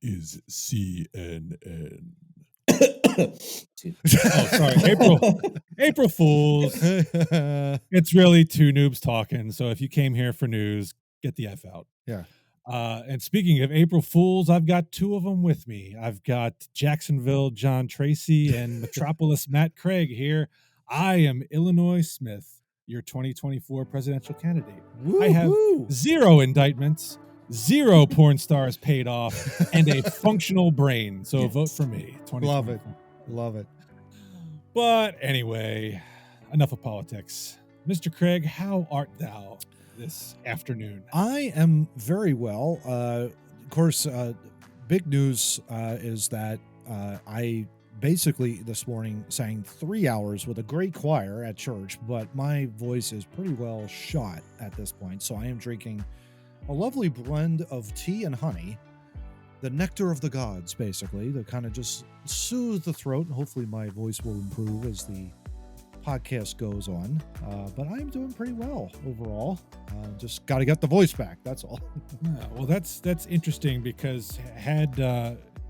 is CNN. Excuse me. Oh, sorry, April Fools. It's really Two Noobs Talking. So if you came here for news, get the F out. Yeah. And speaking of April Fools, I've got two of them with me. I've got Jacksonville John Tracy and Metropolis Matt Craig here. I am Illinois Smith, your 2024 presidential candidate. Woo-hoo. I have 0 indictments, 0 porn stars paid off, and a functional brain. So vote for me. Love it. Love it. But anyway, enough of politics. Mr. Craig, how art thou this afternoon? I am very well. Of course, big news is that I basically this morning sang 3 hours with a great choir at church, but my voice is pretty well shot at this point. So I am drinking a lovely blend of tea and honey, the nectar of the gods, basically, to kind of just soothe the throat. And hopefully my voice will improve as the podcast goes on. But I'm doing pretty well overall. Just got to get the voice back. That's all. Yeah, well, that's interesting because had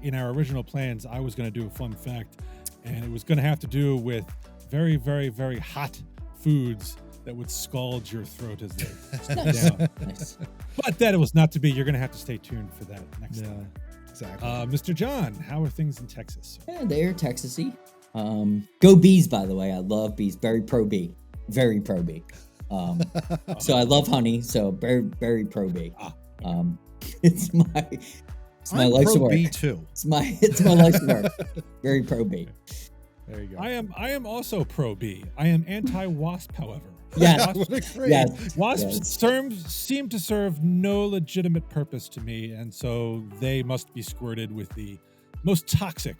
in our original plans, I was going to do a fun fact, and it was going to have to do with very, very, very hot foods that would scald your throat as they down. Nice. But that it was not to be. You're going to have to stay tuned for that next time. Exactly. Mr. John, how are things in Texas? Yeah, they're Texasy. Go bees, by the way. I love bees. Very pro bee. Very pro bee. So I love honey. So very, very pro bee. It's my life's work. Bee too. It's my life's work. Very pro bee. There you go. I am also pro bee. I am anti wasp, however. Yeah. Wasps seem to serve no legitimate purpose to me, and so they must be squirted with the most toxic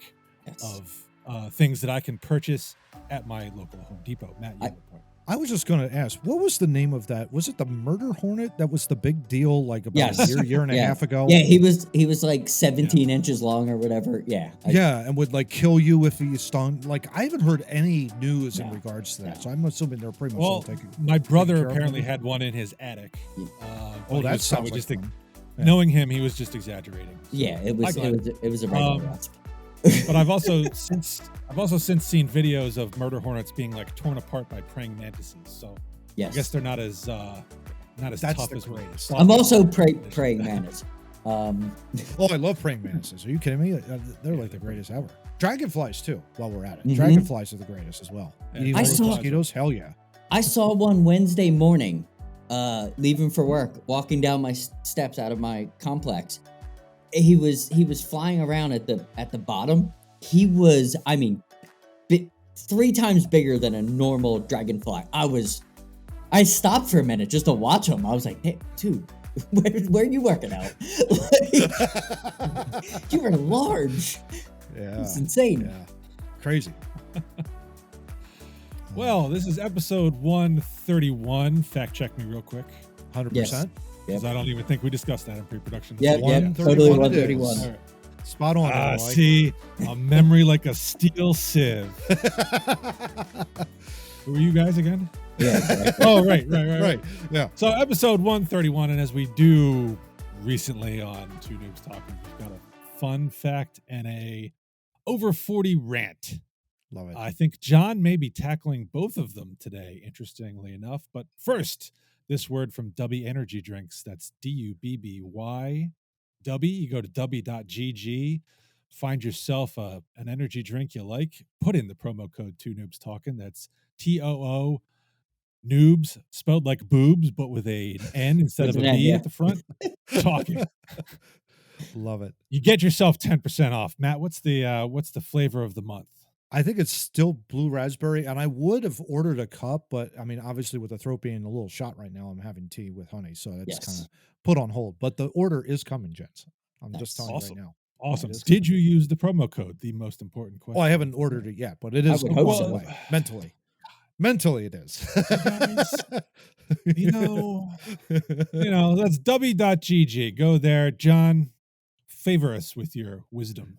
of things that I can purchase at my local Home Depot. Matt, you have a point. I was just going to ask, what was the name of that? Was it the murder hornet that was the big deal like about a year and a half ago? Yeah, he was like 17 inches long or whatever. Yeah. And would like kill you if he stung. Like I haven't heard any news in regards to that, so I'm assuming they're pretty much all taking. My brother apparently had one in his attic. That sounds like fun. Knowing him, he was just exaggerating. So yeah, it was a regular wasp. But I've also since seen videos of murder hornets being like torn apart by praying mantises. So I guess they're not as tough as greatest. I'm also praying mantis. I love praying mantises. Are you kidding me? They're like the greatest ever. Dragonflies too. While we're at it, dragonflies are the greatest as well. I saw mosquitoes. Hell yeah. I saw one Wednesday morning, leaving for work, walking down my steps out of my complex. He was flying around at the bottom. He was, 3 times bigger than a normal dragonfly. I stopped for a minute just to watch him. I was like, hey, dude, where are you working out? You were large. Yeah. It's insane. Yeah. Crazy. Well, this is episode 131. Fact check me real quick. 100%. Because I don't even think we discussed that in pre-production. Yeah, totally 131. Right. Spot on. See, a memory like a steel sieve. Who are you guys again? Yeah. Exactly. Oh, right. Yeah. So episode 131, and as we do recently on Two Noobs Talking, we've got a fun fact and a over 40 rant. Love it. I think John may be tackling both of them today, interestingly enough. But first, this word from Dubby Energy Drinks. That's DUBBY. Dubby. You go to dubby.gg, find yourself an energy drink you like. Put in the promo code 2Noobs Talking. That's TOO Noobs, spelled like boobs, but with an N instead of a B at the front. Talking. Love it. You get yourself 10% off. Matt, what's the flavor of the month? I think it's still blue raspberry, and I would have ordered a cup, but obviously with the throat being a little shot right now, I'm having tea with honey, so it's kind of put on hold. But the order is coming, gents. I'm just telling you right now. Awesome. Did you use the promo code? The most important question. Oh, I haven't ordered it yet, but it is on the way. Mentally, it is. That's w.gg. Go there, John. Favor us with your wisdom.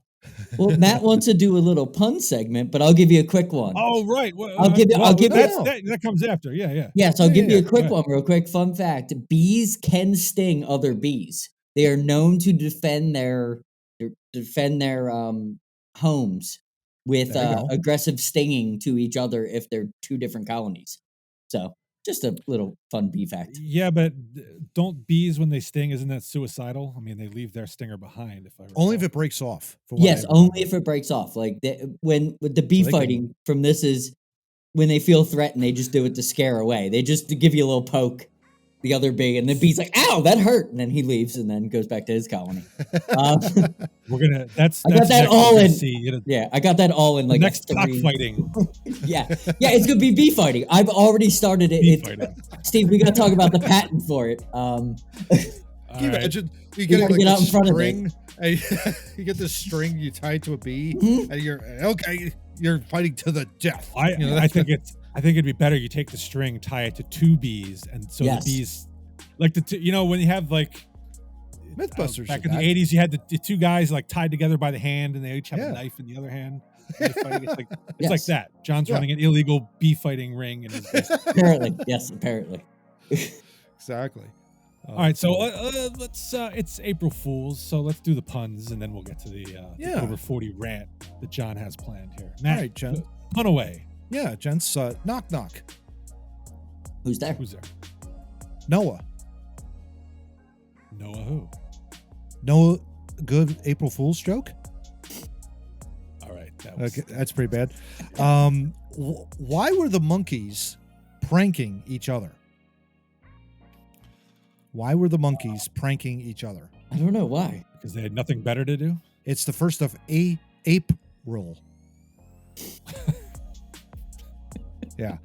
Well, Matt wants to do a little pun segment, but I'll give you a quick one. Oh, right. Well, I'll give you. That comes after. Yeah. Yes, I'll give you a quick one, real quick. Fun fact: bees can sting other bees. They are known to defend their defend their homes with There you go. aggressive stinging to each other if they're two different colonies. So just a little fun bee fact. Yeah, but don't bees, when they sting, isn't that suicidal? I mean, they leave their stinger behind, if I recall. Only if it breaks off. For what Yes, I only remember. if it breaks off. Like when with the bee So they can- fighting from this is when they feel threatened, they just do it to scare away. They just to give you a little poke. The other bee, and the bee's like, "Ow, that hurt," and then he leaves and then goes back to his colony. We're gonna. That's I got that next all we're gonna in. See, Yeah, I got that all in the like next a cock 3. fighting. Yeah, it's gonna be bee fighting. I've already started it. Bee It's- fighting. Steve, we gotta talk about the patent for it. Can All you right. imagine? You gotta get like get out this in front of it. string. And you get this string you tie to a bee, Mhm. and you're okay. You're fighting to the death. I You know, I think it'd be better you take the string, tie it to 2 bees, and so Yes. the bees, like when you have like Mythbusters back did in the that. 80s, you had the 2 guys like tied together by the hand, and they each have Yeah. a knife in the other hand. and they're fighting. It's like Yes. that. John's Yeah. running an illegal bee fighting ring in his basement. Apparently, yes, apparently. Exactly. All right, so let's. It's April Fools, so let's do the puns, and then we'll get to the Yeah. over 40 rant that John has planned here. all Matt, right, Jen. pun away. Yeah, gents. Knock knock. Who's there? Who's there? Noah. Noah who? Noah. Good April Fool's joke. All right, that was Okay, that's pretty bad. Why were the monkeys pranking each other? Why were the monkeys pranking each other? I don't know why. because they had nothing better to do. It's the first of April. Yeah.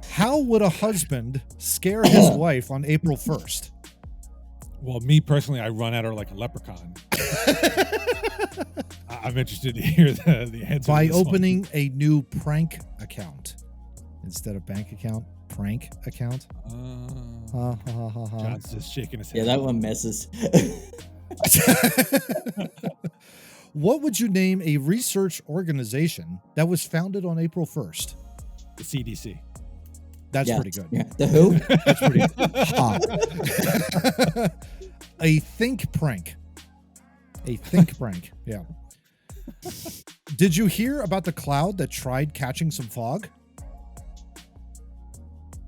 How would a husband scare his wife on April 1st? Well, me personally, I run at her like a leprechaun. I'm interested to hear the answer. By to this one. opening a new prank account instead of bank account. Prank account. Ha, ha, ha, ha, ha. John's just shaking his head. Yeah, that one messes. What would you name a research organization that was founded on April 1st? The CDC. That's Yeah, pretty good. Yeah. The who? That's pretty good. A think prank. A think prank. Yeah. Did you hear about the cloud that tried catching some fog?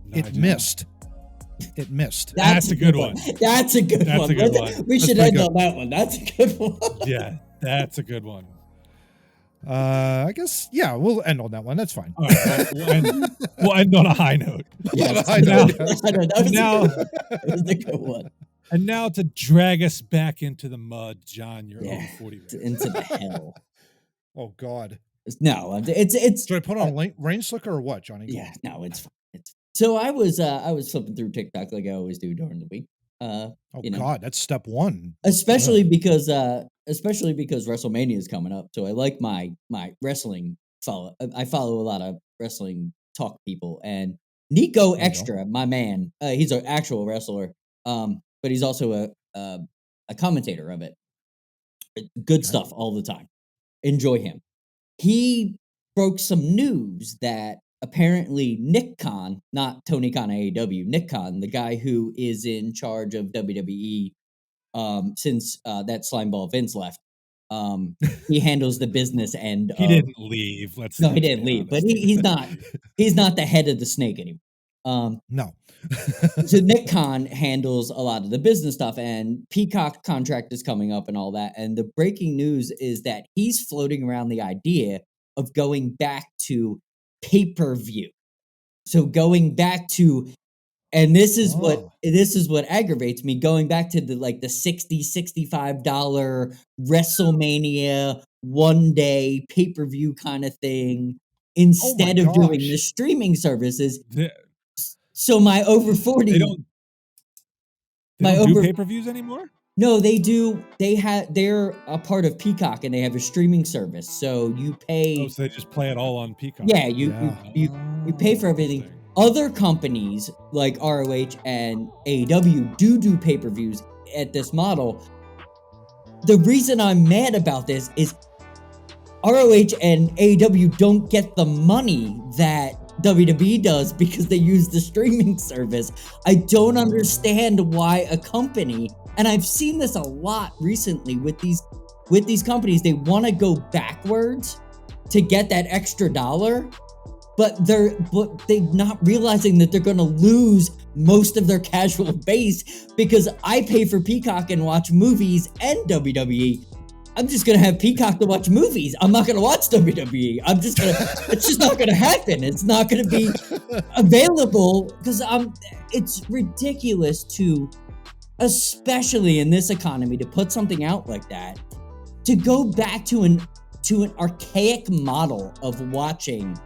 No, I It did not. missed. It missed. That's a good one. That's a good That's one. a good Let's- one. We That's should pretty end good. on that one. That's a good one. Yeah, that's a good one. I guess, yeah, we'll end on that one. That's fine. All right, we'll end on a high note. Yes. I know. I know, that was Now- a good one. That was a good one. And now to drag us back into the mud, John, you're Yeah. over 40. Right? Into the hell. Oh, God. No, it's Should I put on rain slicker or what, Johnny? yeah, no, it's fine. It's so I was flipping through TikTok like I always do during the week. Oh, you know. God. That's step one. Especially because WrestleMania is coming up. So I like my wrestling follow. I follow a lot of wrestling talk people, and Nico There you go. Extra, my man, he's an actual wrestler, but he's also a commentator of it. Good Okay. stuff all the time. Enjoy him. He broke some news that apparently Nick Khan, not Tony Khan AEW, Nick Khan, the guy who is in charge of WWE since that slimeball Vince left, he handles the business end. He didn't leave. No, he let's didn't be leave, but honest. he's not the head of the snake anymore. No. So Nick Khan handles a lot of the business stuff, and Peacock contract is coming up and all that. And the breaking news is that he's floating around the idea of going back to pay-per-view. So going back to, and this is what aggravates me, going back to the $60-$65 WrestleMania one day pay-per-view kind of thing instead of doing the gosh. streaming services. They, So my over 40, they don't, My they don't do over- pay-per-views anymore? no, they do. They're a part of Peacock and they have a streaming service. So you pay. Oh, so they just play it all on Peacock. Yeah, Yeah. you pay for everything. Interesting. Other companies like ROH and AEW do pay-per-views at this model. The reason I'm mad about this is ROH and AEW don't get the money that WWE does because they use the streaming service. I don't understand why a company, and I've seen this a lot recently with these with these companies, they want to go backwards to get that extra dollar, but they're not realizing that they're going to lose most of their casual base, because I pay for Peacock and watch movies and WWE. I'm just going to have Peacock to watch movies. I'm not going to watch WWE. It's just not going to happen. It's not going to be available, because it's ridiculous to, especially in this economy, to put something out like that, to go back to an archaic model of watching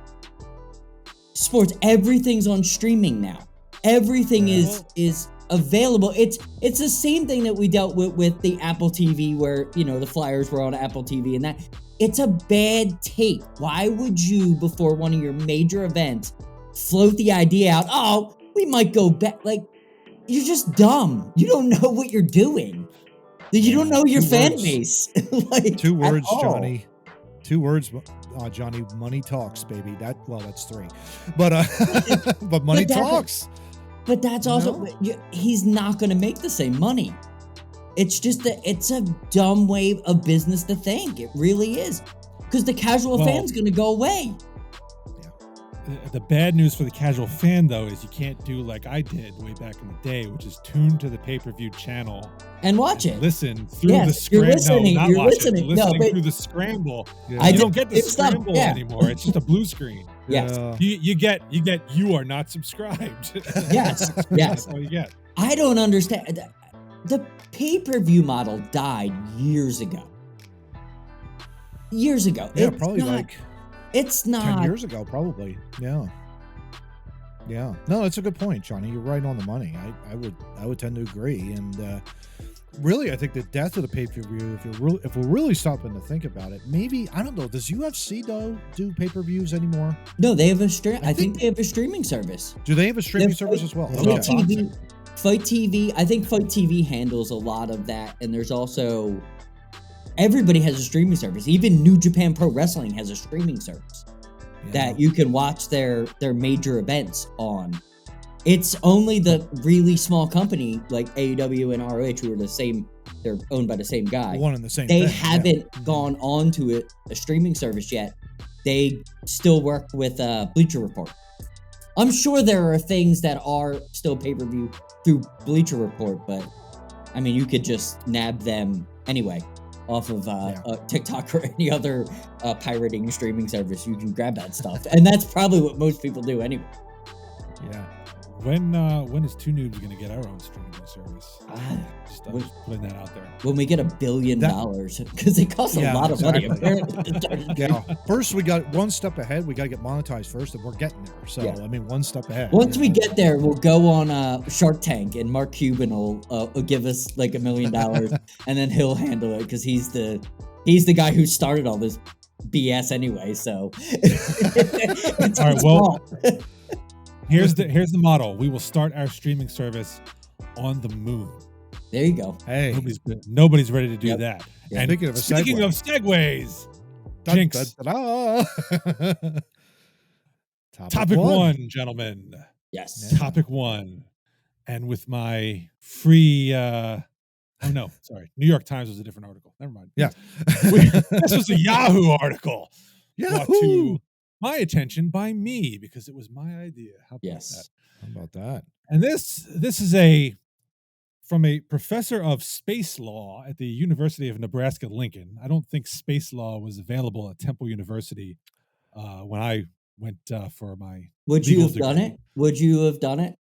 sports. Everything's on streaming now. Everything is available. It's the same thing that we dealt with the Apple TV, where, you know, the Flyers were on Apple TV, and that it's a bad take. Why would you, before one of your major events, float the idea out, oh, we might go back? Like, you're just dumb. You don't know what you're doing. You don't know your fan base. Like, 2 words, Johnny. 2 words, Johnny. Money talks, baby. That's 3, but but money talks. But that's also, he's not going to make the same money. It's just it's a dumb way of business to think. It really is, because the casual fan's going to go away. The bad news for the casual fan, though, is you can't do like I did way back in the day, which is tune to the pay-per-view channel and watch it. Listen through the scramble. Listening through the scramble. Yeah. You don't get the scramble anymore. It's just a blue screen. Yes. You get you are not subscribed. Yes. That's all you get. I don't understand. The pay-per-view model died years ago. Yeah, probably it's not 10 years ago, probably. Yeah. No, it's a good point, Johnny. You're right on the money. I would tend to agree. And really, I think the death of the pay-per-view, if we're really stopping to think about it, maybe, I don't know, does UFC though do pay-per-views anymore? No, they have I think they have a streaming service. Do they have a streaming service as well? Fight TV. I think Fight TV handles a lot of that, and there's also, everybody has a streaming service. Even New Japan Pro Wrestling has a streaming service that you can watch their major events on. It's only the really small company like AEW and ROH, who are they're owned by the same guy. One and the same They thing, haven't gone on to a streaming service yet. They still work with Bleacher Report. I'm sure there are things that are still pay-per-view through Bleacher Report, but I mean, you could just nab them anyway off of TikTok or any other pirating streaming service. You can grab that stuff, and that's probably what most people do anyway. Yeah. When is Too Noobs going to get our own streaming service? Just putting that out there. When we get $1 billion, because it costs a lot of money. Apparently. First, we got one step ahead. We got to get monetized first, and we're getting there. So, I mean, one step ahead. Once we get there, we'll go on Shark Tank, and Mark Cuban will give us like $1 million, and then he'll handle it, because he's the guy who started all this BS anyway. So, all right. Well. Here's the model. We will start our streaming service on the moon. There you go. Hey, nobody's ready to do that. Yeah, and speaking of segues, Jinx. Topic one, gentlemen. Yes. Yeah. Topic one. And with my free New York Times was a different article. Never mind. Yeah. This was a Yahoo article. Yahoo! Brought to my attention by me, because it was my idea. How about that? How about that? And this is from a professor of space law at the University of Nebraska-Lincoln. I don't think space law was available at Temple University when I went for my Would you have done it? Would you have done it?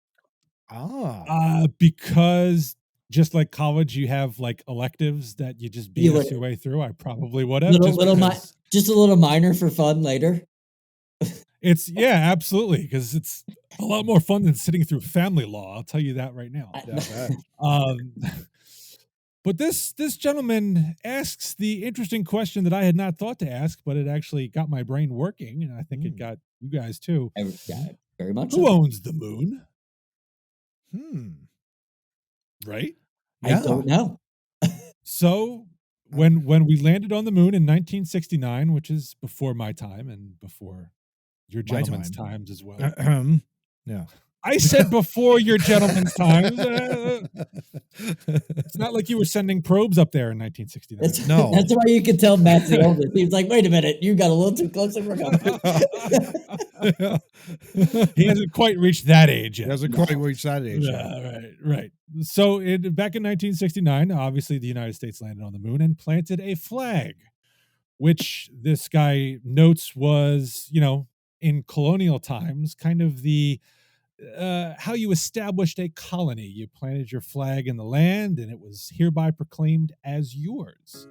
Because just like college, you have like electives that you just BS your way through. I probably would have. Just a little minor for fun later. It's absolutely, because it's a lot more fun than sitting through family law. I'll tell you that right now. But this gentleman asks the interesting question that I had not thought to ask, but it actually got my brain working, and I think it got you guys too. Very much. Who owns the moon? Right? I don't know. So when we landed on the moon in 1969, which is before my time and before your gentlemen's times as well. Yeah. I said before your gentleman's times. It's not like you were sending probes up there in 1969. No. That's why you can tell Matt's the oldest. He was like, wait a minute, you got a little too close to work on. He hasn't quite reached that age yet. He hasn't quite reached that age yet. Right. So back in 1969, obviously the United States landed on the moon and planted a flag, which this guy notes was, in colonial times, kind of the how you established a colony. You planted your flag in the land, and it was hereby proclaimed as yours.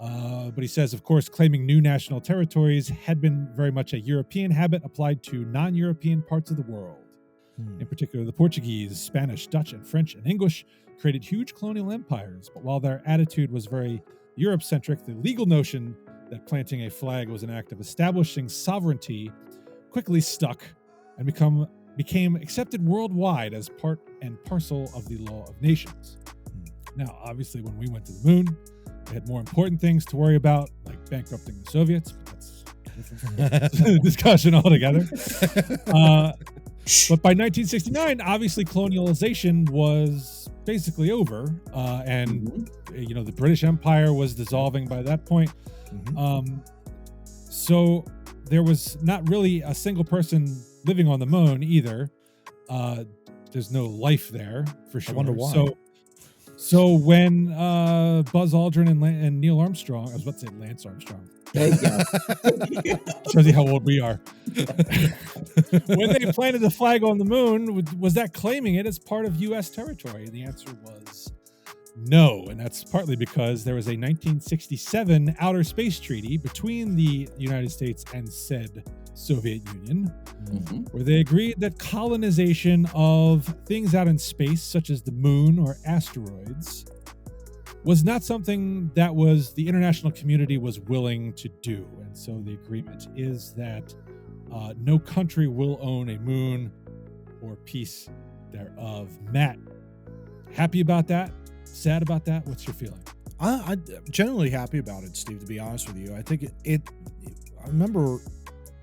But he says, of course, claiming new national territories had been very much a European habit applied to non-European parts of the world. In particular, the Portuguese, Spanish, Dutch, and French and English created huge colonial empires. But while their attitude was very Europe-centric, the legal notion that planting a flag was an act of establishing sovereignty quickly stuck and became accepted worldwide as part and parcel of the law of nations. Now, obviously, when we went to the moon, we had more important things to worry about, like bankrupting the Soviets. But that's a different discussion altogether. But by 1969, obviously, colonialization was basically over, and the British Empire was dissolving by that point. So there was not really a single person living on the moon either. There's no life there for sure. I wonder why. So when Buzz Aldrin and Neil Armstrong, I was about to say Lance Armstrong. There you go. Shows you how old we are. When they planted the flag on the moon, was that claiming it as part of U.S. territory? And the answer was no. And that's partly because there was a 1967 outer space treaty between the United States and said Soviet Union, where they agreed that colonization of things out in space, such as the moon or asteroids, was not something that the international community was willing to do. And so the agreement is that no country will own a moon or piece thereof. Matt, happy about that? Sad about that? What's your feeling? I'm generally happy about it, Steve, to be honest with you. I think I remember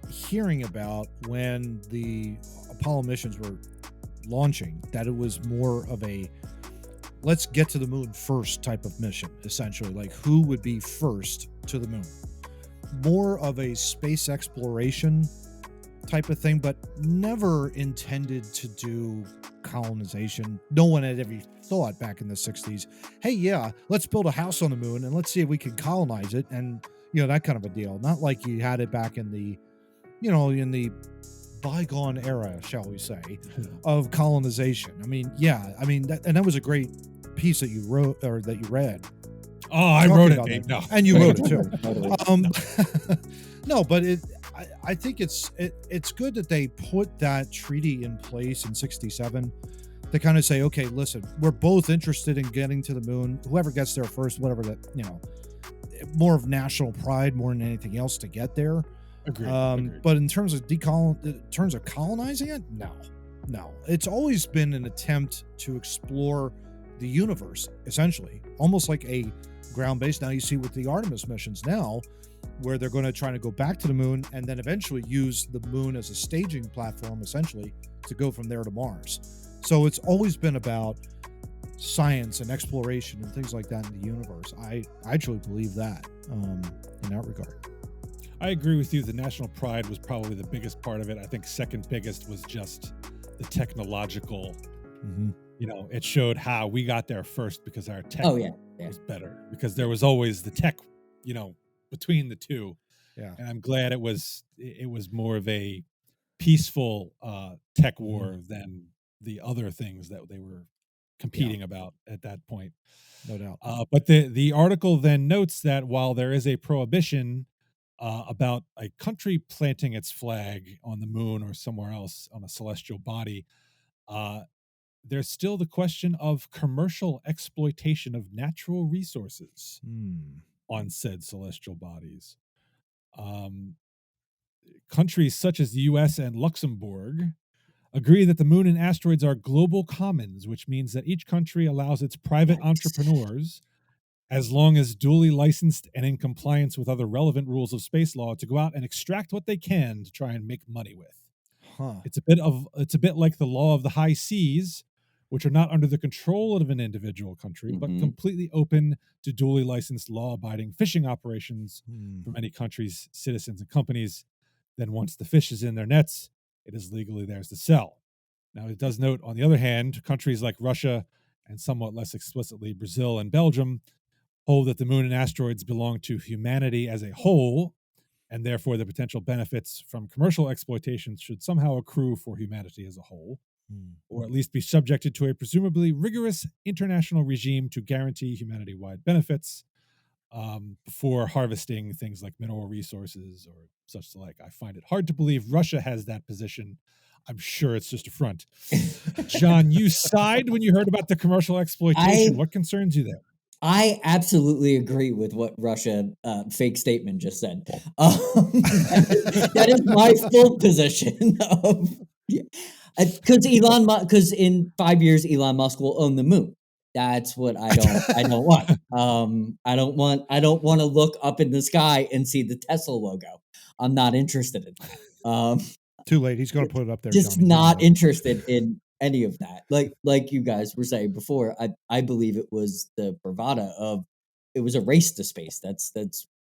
hearing about when the Apollo missions were launching that it was more of a let's get to the moon first type of mission, essentially. Like, who would be first to the moon? More of a space exploration type of thing, but never intended to do colonization. No one had ever thought back in the 60s, hey, yeah, let's build a house on the moon and let's see if we can colonize it, and that kind of a deal. Not like you had it back in the bygone era, shall we say, of colonization. That was a great piece that you wrote or that you read. Oh, I wrote it, Dave. No. And you wrote it too. Totally. No, but I think it's good that they put that treaty in place in 67 to kind of say, okay, listen, we're both interested in getting to the moon. Whoever gets there first, whatever that, more of national pride more than anything else to get there. Agreed. But in terms of colonizing it, no. It's always been an attempt to explore the universe, essentially, almost like a ground base. Now you see with the Artemis missions now, where they're going to try to go back to the moon and then eventually use the moon as a staging platform, essentially, to go from there to Mars. So it's always been about science and exploration and things like that in the universe. I truly believe that in that regard. I agree with you. The national pride was probably the biggest part of it. I think second biggest was just the technological. It showed how we got there first because our tech was better, because there was always the tech, between the two. Yeah. And I'm glad it was more of a peaceful tech war than the other things that they were competing about at that point. No doubt. But the article then notes that while there is a prohibition about a country planting its flag on the moon or somewhere else on a celestial body, there's still the question of commercial exploitation of natural resources on said celestial bodies. Countries such as the US and Luxembourg agree that the moon and asteroids are global commons, which means that each country allows its private entrepreneurs, as long as duly licensed and in compliance with other relevant rules of space law, to go out and extract what they can to try and make money with. Huh. It's a bit like the law of the high seas, which are not under the control of an individual country, but Hmm. completely open to duly licensed law-abiding fishing operations Hmm. from any country's citizens and companies. Then once the fish is in their nets, it is legally theirs to sell. Now, it does note, on the other hand, countries like Russia and somewhat less explicitly Brazil and Belgium hold that the moon and asteroids belong to humanity as a whole, and therefore the potential benefits from commercial exploitation should somehow accrue for humanity as a whole, Hmm. or at least be subjected to a presumably rigorous international regime to guarantee humanity-wide benefits before harvesting things like mineral resources or such like. I find it hard to believe Russia has that position. I'm sure it's just a front. John, you sighed when you heard about the commercial exploitation. I What concerns you there? I absolutely agree with what Russia fake statement just said. That is my full position of because in 5 years Elon Musk will own the moon. That's what I don't want. I don't want to look up in the sky and see the Tesla logo. I'm not interested in that. Too late. He's going to put it up there, Just Johnny. You know not it. interested in any of that. Like you guys were saying before, I believe it was the bravado of it was a race to space. That's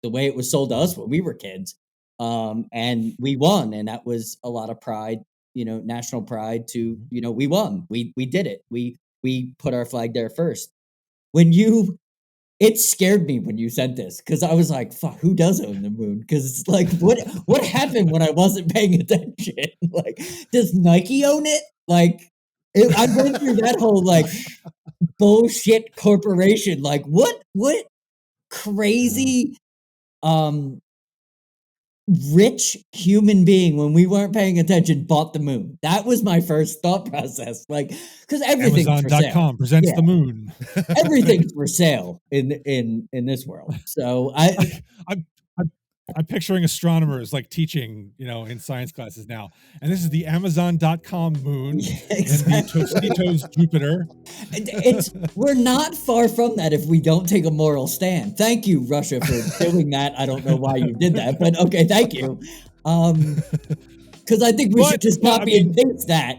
the way it was sold to us when we were kids. And we won, and that was a lot of pride, national pride to, Mhm. we won. We did it. We put our flag there first. When you It scared me when you said this because I was like, "Fuck, who does own the moon?" Because like, what happened when I wasn't paying attention? Like, does Nike own it? Like, I went through that whole like bullshit corporation. Like, what Yeah. crazy rich human being when we weren't paying attention bought the moon? That was my first thought process. Like, because everything's for sale. Amazon.com presents Yeah, the moon. everything's for sale in this world. So I'm, I'm, I'm picturing astronomers like teaching, in science classes now. And this is the Amazon.com moon and the exactly. Tostitos Jupiter. It's We're not far from that if we don't take a moral stand. Thank you, Russia, for doing that. I don't know why you did that, but okay, thank you. Because I think we should just but I copy and mean, paste that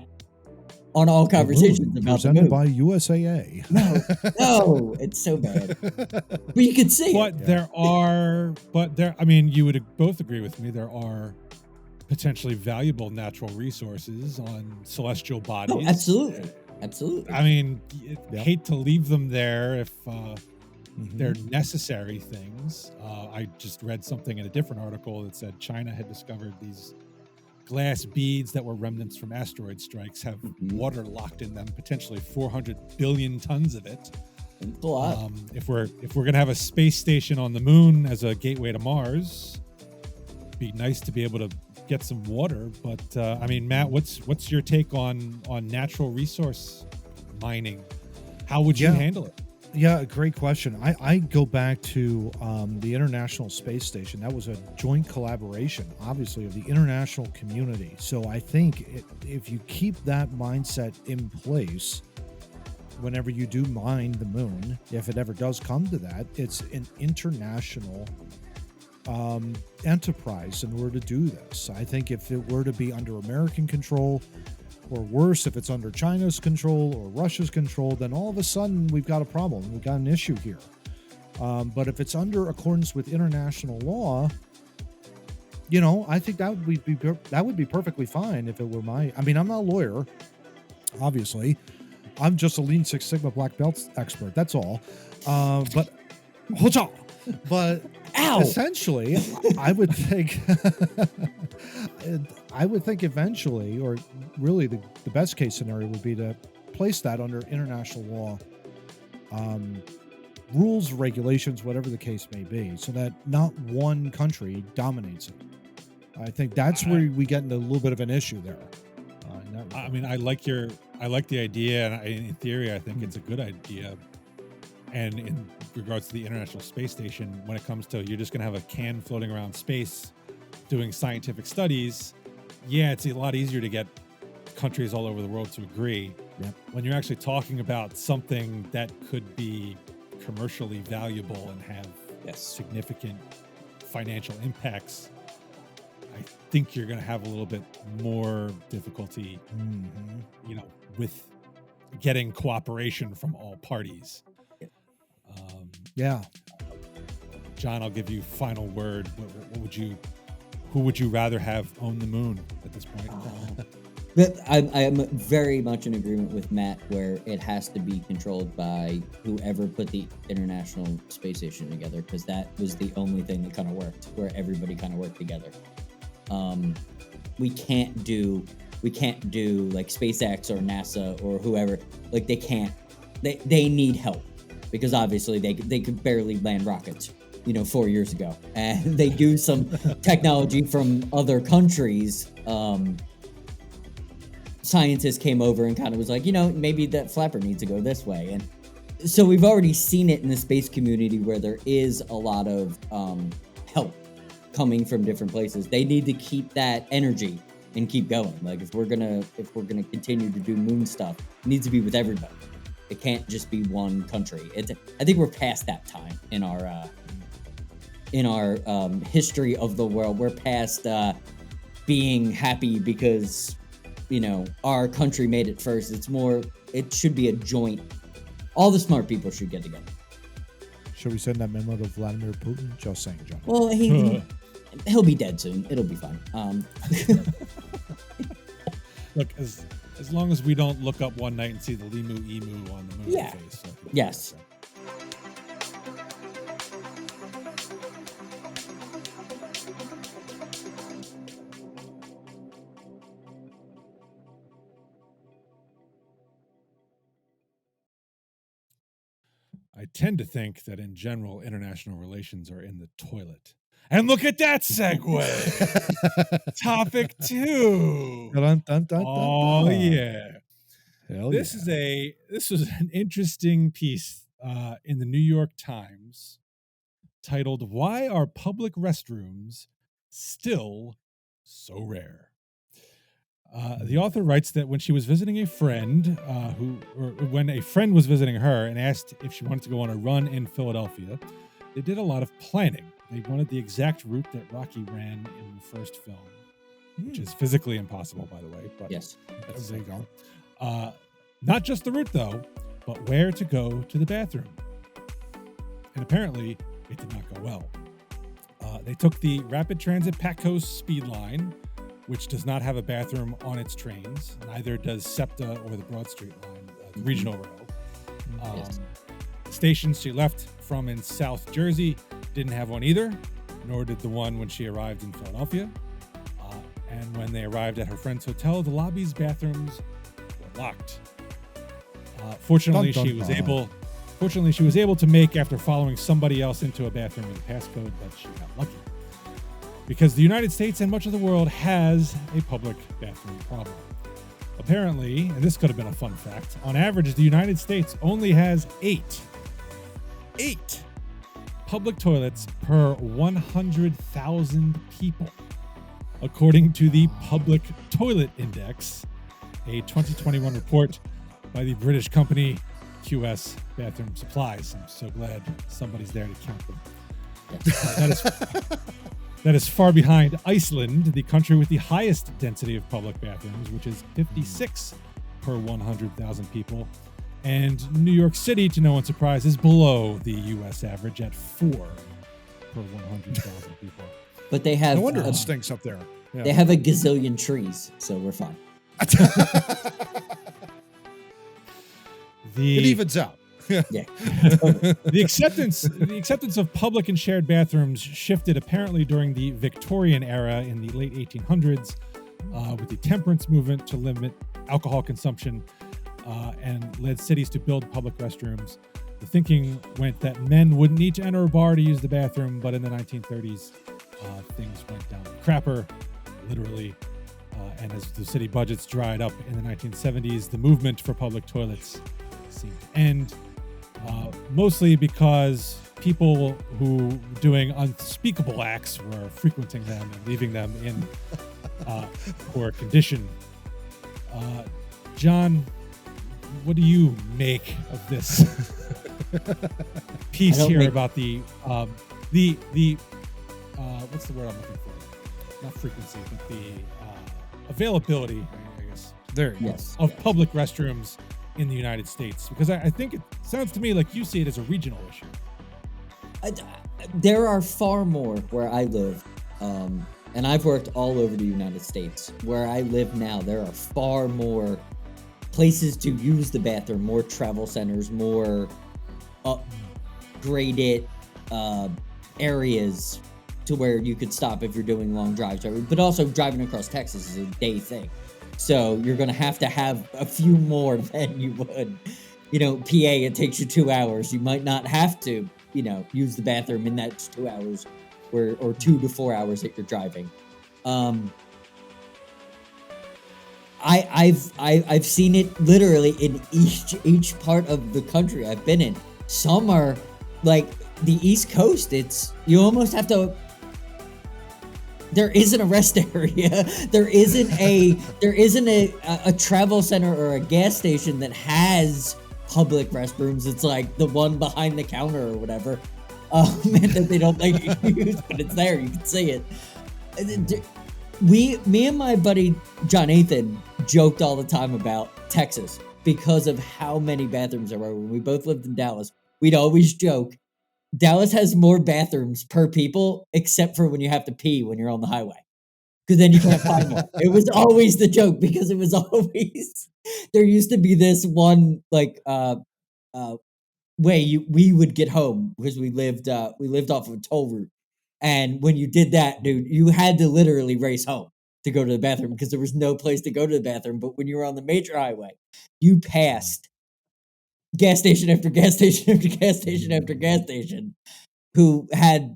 on all The conversations moon, about the presented moon. by USAA. No, no, it's so bad. But you can see it. I mean, you would both agree with me. There are potentially valuable natural resources on celestial No, bodies. absolutely, absolutely. I mean, Yep. hate to leave them there if they're Mhm. necessary things. I just read something in a different article that said China had discovered these glass beads that were remnants from asteroid strikes have Mhm. water locked in them, potentially 400 billion tons of it. It's a lot. If we're gonna have a space station on the moon as a gateway to Mars, it'd be nice to be able to get some water. But I mean, Matt, what's your take on natural resource mining? How would you Yeah. handle it? Yeah, great question. I go back to the International Space Station. That was a joint collaboration, obviously, of the international community. So I think if you keep that mindset in place, whenever you do mine the moon, if it ever does come to that, it's an international enterprise in order to do this. I think if it were to be under American control, or worse, if it's under China's control or Russia's control, then all of a sudden we've got a problem. We've got an issue here. But if it's under accordance with international law, I think that would be perfectly fine if it were my. I mean, I'm not a lawyer, obviously. I'm just a Lean Six Sigma black belt expert. That's all. But but Ow! essentially, I would think eventually, or really the best case scenario would be to place that under international law, rules, regulations, whatever the case may be, so that not one country dominates it. I think that's where we get into a little bit of an issue there. I mean, I like the idea, and in theory, I think it's a good idea. And in regards to the International Space Station, when it comes to you're just going to have a can floating around space doing scientific studies, yeah, it's a lot easier to get countries all over the world to agree. Yep. When you're actually talking about something that could be commercially valuable and have significant financial impacts, I think you're going to have a little bit more difficulty, with getting cooperation from all parties. Yeah. John, I'll give you final word. Who would you rather have own the moon at this point? I am very much in agreement with Matt where it has to be controlled by whoever put the International Space Station together, because that was the only thing that kind of worked, where everybody kind of worked together. We can't do like SpaceX or NASA or whoever. Like they can't. They need help, because obviously they could barely land rockets, 4 years ago, and they do some technology from other countries. Scientists came over and kind of was like, maybe that flapper needs to go this way. And so we've already seen it in the space community where there is a lot of help coming from different places. They need to keep that energy and keep going. Like if we're gonna continue to do moon stuff, it needs to be with everybody. It can't just be one country. I think we're past that time in our history of the world. We're past being happy because our country made it first. It should be a joint. All the smart people should get together. Should we send that memo to Vladimir Putin? Just saying, John. Well, he'll be dead soon. It'll be fine. Look, as long as we don't look up one night and see the Limu Emu on the moon face. Yes. I tend to think that in general, international relations are in the toilet. And look at that segue. Topic 2. Dun, dun, dun, Oh, dun. yeah. Hell This was an interesting piece in the New York Times titled, "Why Are Public Restrooms Still So Rare?" The author writes that when she was visiting a friend, when a friend was visiting her and asked if she wanted to go on a run in Philadelphia, they did a lot of planning. They wanted the exact route that Rocky ran in the first film, which is physically impossible, by the way. But yes, there you go. Not just the route, though, but where to go to the bathroom. And apparently, it did not go well. They took the Rapid Transit Pacos speed line, which does not have a bathroom on its trains. Neither does SEPTA or the Broad Street line, the regional rail. Yes. The stations she left from in South Jersey didn't have one either, nor did the one when she arrived in Philadelphia. And when they arrived at her friend's hotel, the lobby's bathrooms were locked. Fortunately, she was able to make after following somebody else into a bathroom with a passcode, but she got lucky. Because the United States and much of the world has a public bathroom problem. Apparently, and this could have been a fun fact, on average, the United States only has 8 public toilets per 100,000 people, according to the Public Toilet Index, a 2021 report by the British company QS Bathroom Supplies. I'm so glad somebody's there to count them. That is far behind Iceland, the country with the highest density of public bathrooms, which is 56 per 100,000 people. And New York City, to no one's surprise, is below the U.S. average at 4 per 100,000 people. But they have... No wonder it stinks up there. Yeah. They have a gazillion trees, so we're fine. It evens out. Yeah. The acceptance of public and shared bathrooms shifted apparently during the Victorian era in the late 1800s with the temperance movement to limit alcohol consumption and led cities to build public restrooms. The thinking went that men wouldn't need to enter a bar to use the bathroom, but in the 1930s, things went down the crapper, literally. And as the city budgets dried up in the 1970s, the movement for public toilets seemed to end. Mostly because people who doing unspeakable acts were frequenting them and leaving them in poor condition. John, what do you make of this piece here about the what's the word I'm looking for? not frequency, but the availability, I guess, There you go. Yes. of yes. public restrooms in the United States? Because I think it sounds to me like you see it as a regional issue. There are far more where I live, and I've worked all over the United States. Where I live now, there are far more places to use the bathroom, more travel centers, more upgraded areas to where you could stop if you're doing long drives. But also driving across Texas is a day thing. So you're going to have a few more than you would. PA, it takes you 2 hours. You might not have to, use the bathroom in that 2 hours or 2 to 4 hours that you're driving. I've seen it literally in each part of the country I've been in. Some are like the East Coast. You almost have to. There isn't a rest area. There isn't a travel center or a gas station that has public restrooms. It's like the one behind the counter or whatever, that they don't like use, but it's there. You can see it. Me and my buddy John Nathan joked all the time about Texas because of how many bathrooms there are. When we both lived in Dallas, we'd always joke, Dallas has more bathrooms per people, except for when you have to pee when you're on the highway, because then you can't find one. It was always the joke because it was always there used to be this one like way we would get home because we lived off of a toll route, and when you did that, dude, you had to literally race home to go to the bathroom because there was no place to go to the bathroom. But when you were on the major highway, you passed gas station after gas station after gas station after gas station who had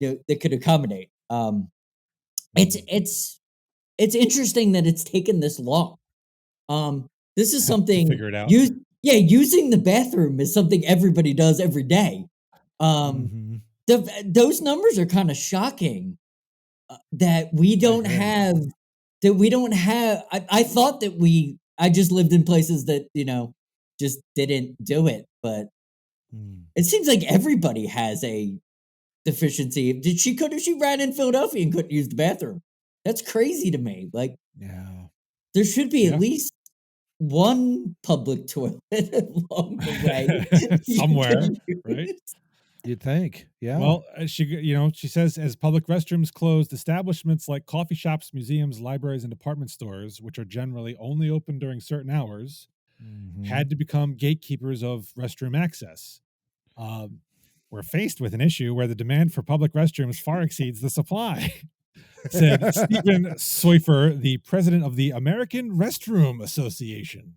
that could accommodate. It's interesting that it's taken this long. This is To something figure it out. using the bathroom is something everybody does every day. Those numbers are kind of shocking that we don't have. I thought that I just lived in places that just didn't do it, but it seems like everybody has a deficiency. Could if she ran in Philadelphia and couldn't use the bathroom. That's crazy to me. Like, Yeah. there should be Yeah. at least one public toilet along the way Somewhere, right? You'd think. Yeah. Well, she says as public restrooms closed, establishments like coffee shops, museums, libraries, and department stores, which are generally only open during certain hours, had to become gatekeepers of restroom access. We're faced with an issue where the demand for public restrooms far exceeds the supply, said Stephen Soifer, the president of the American Restroom Association,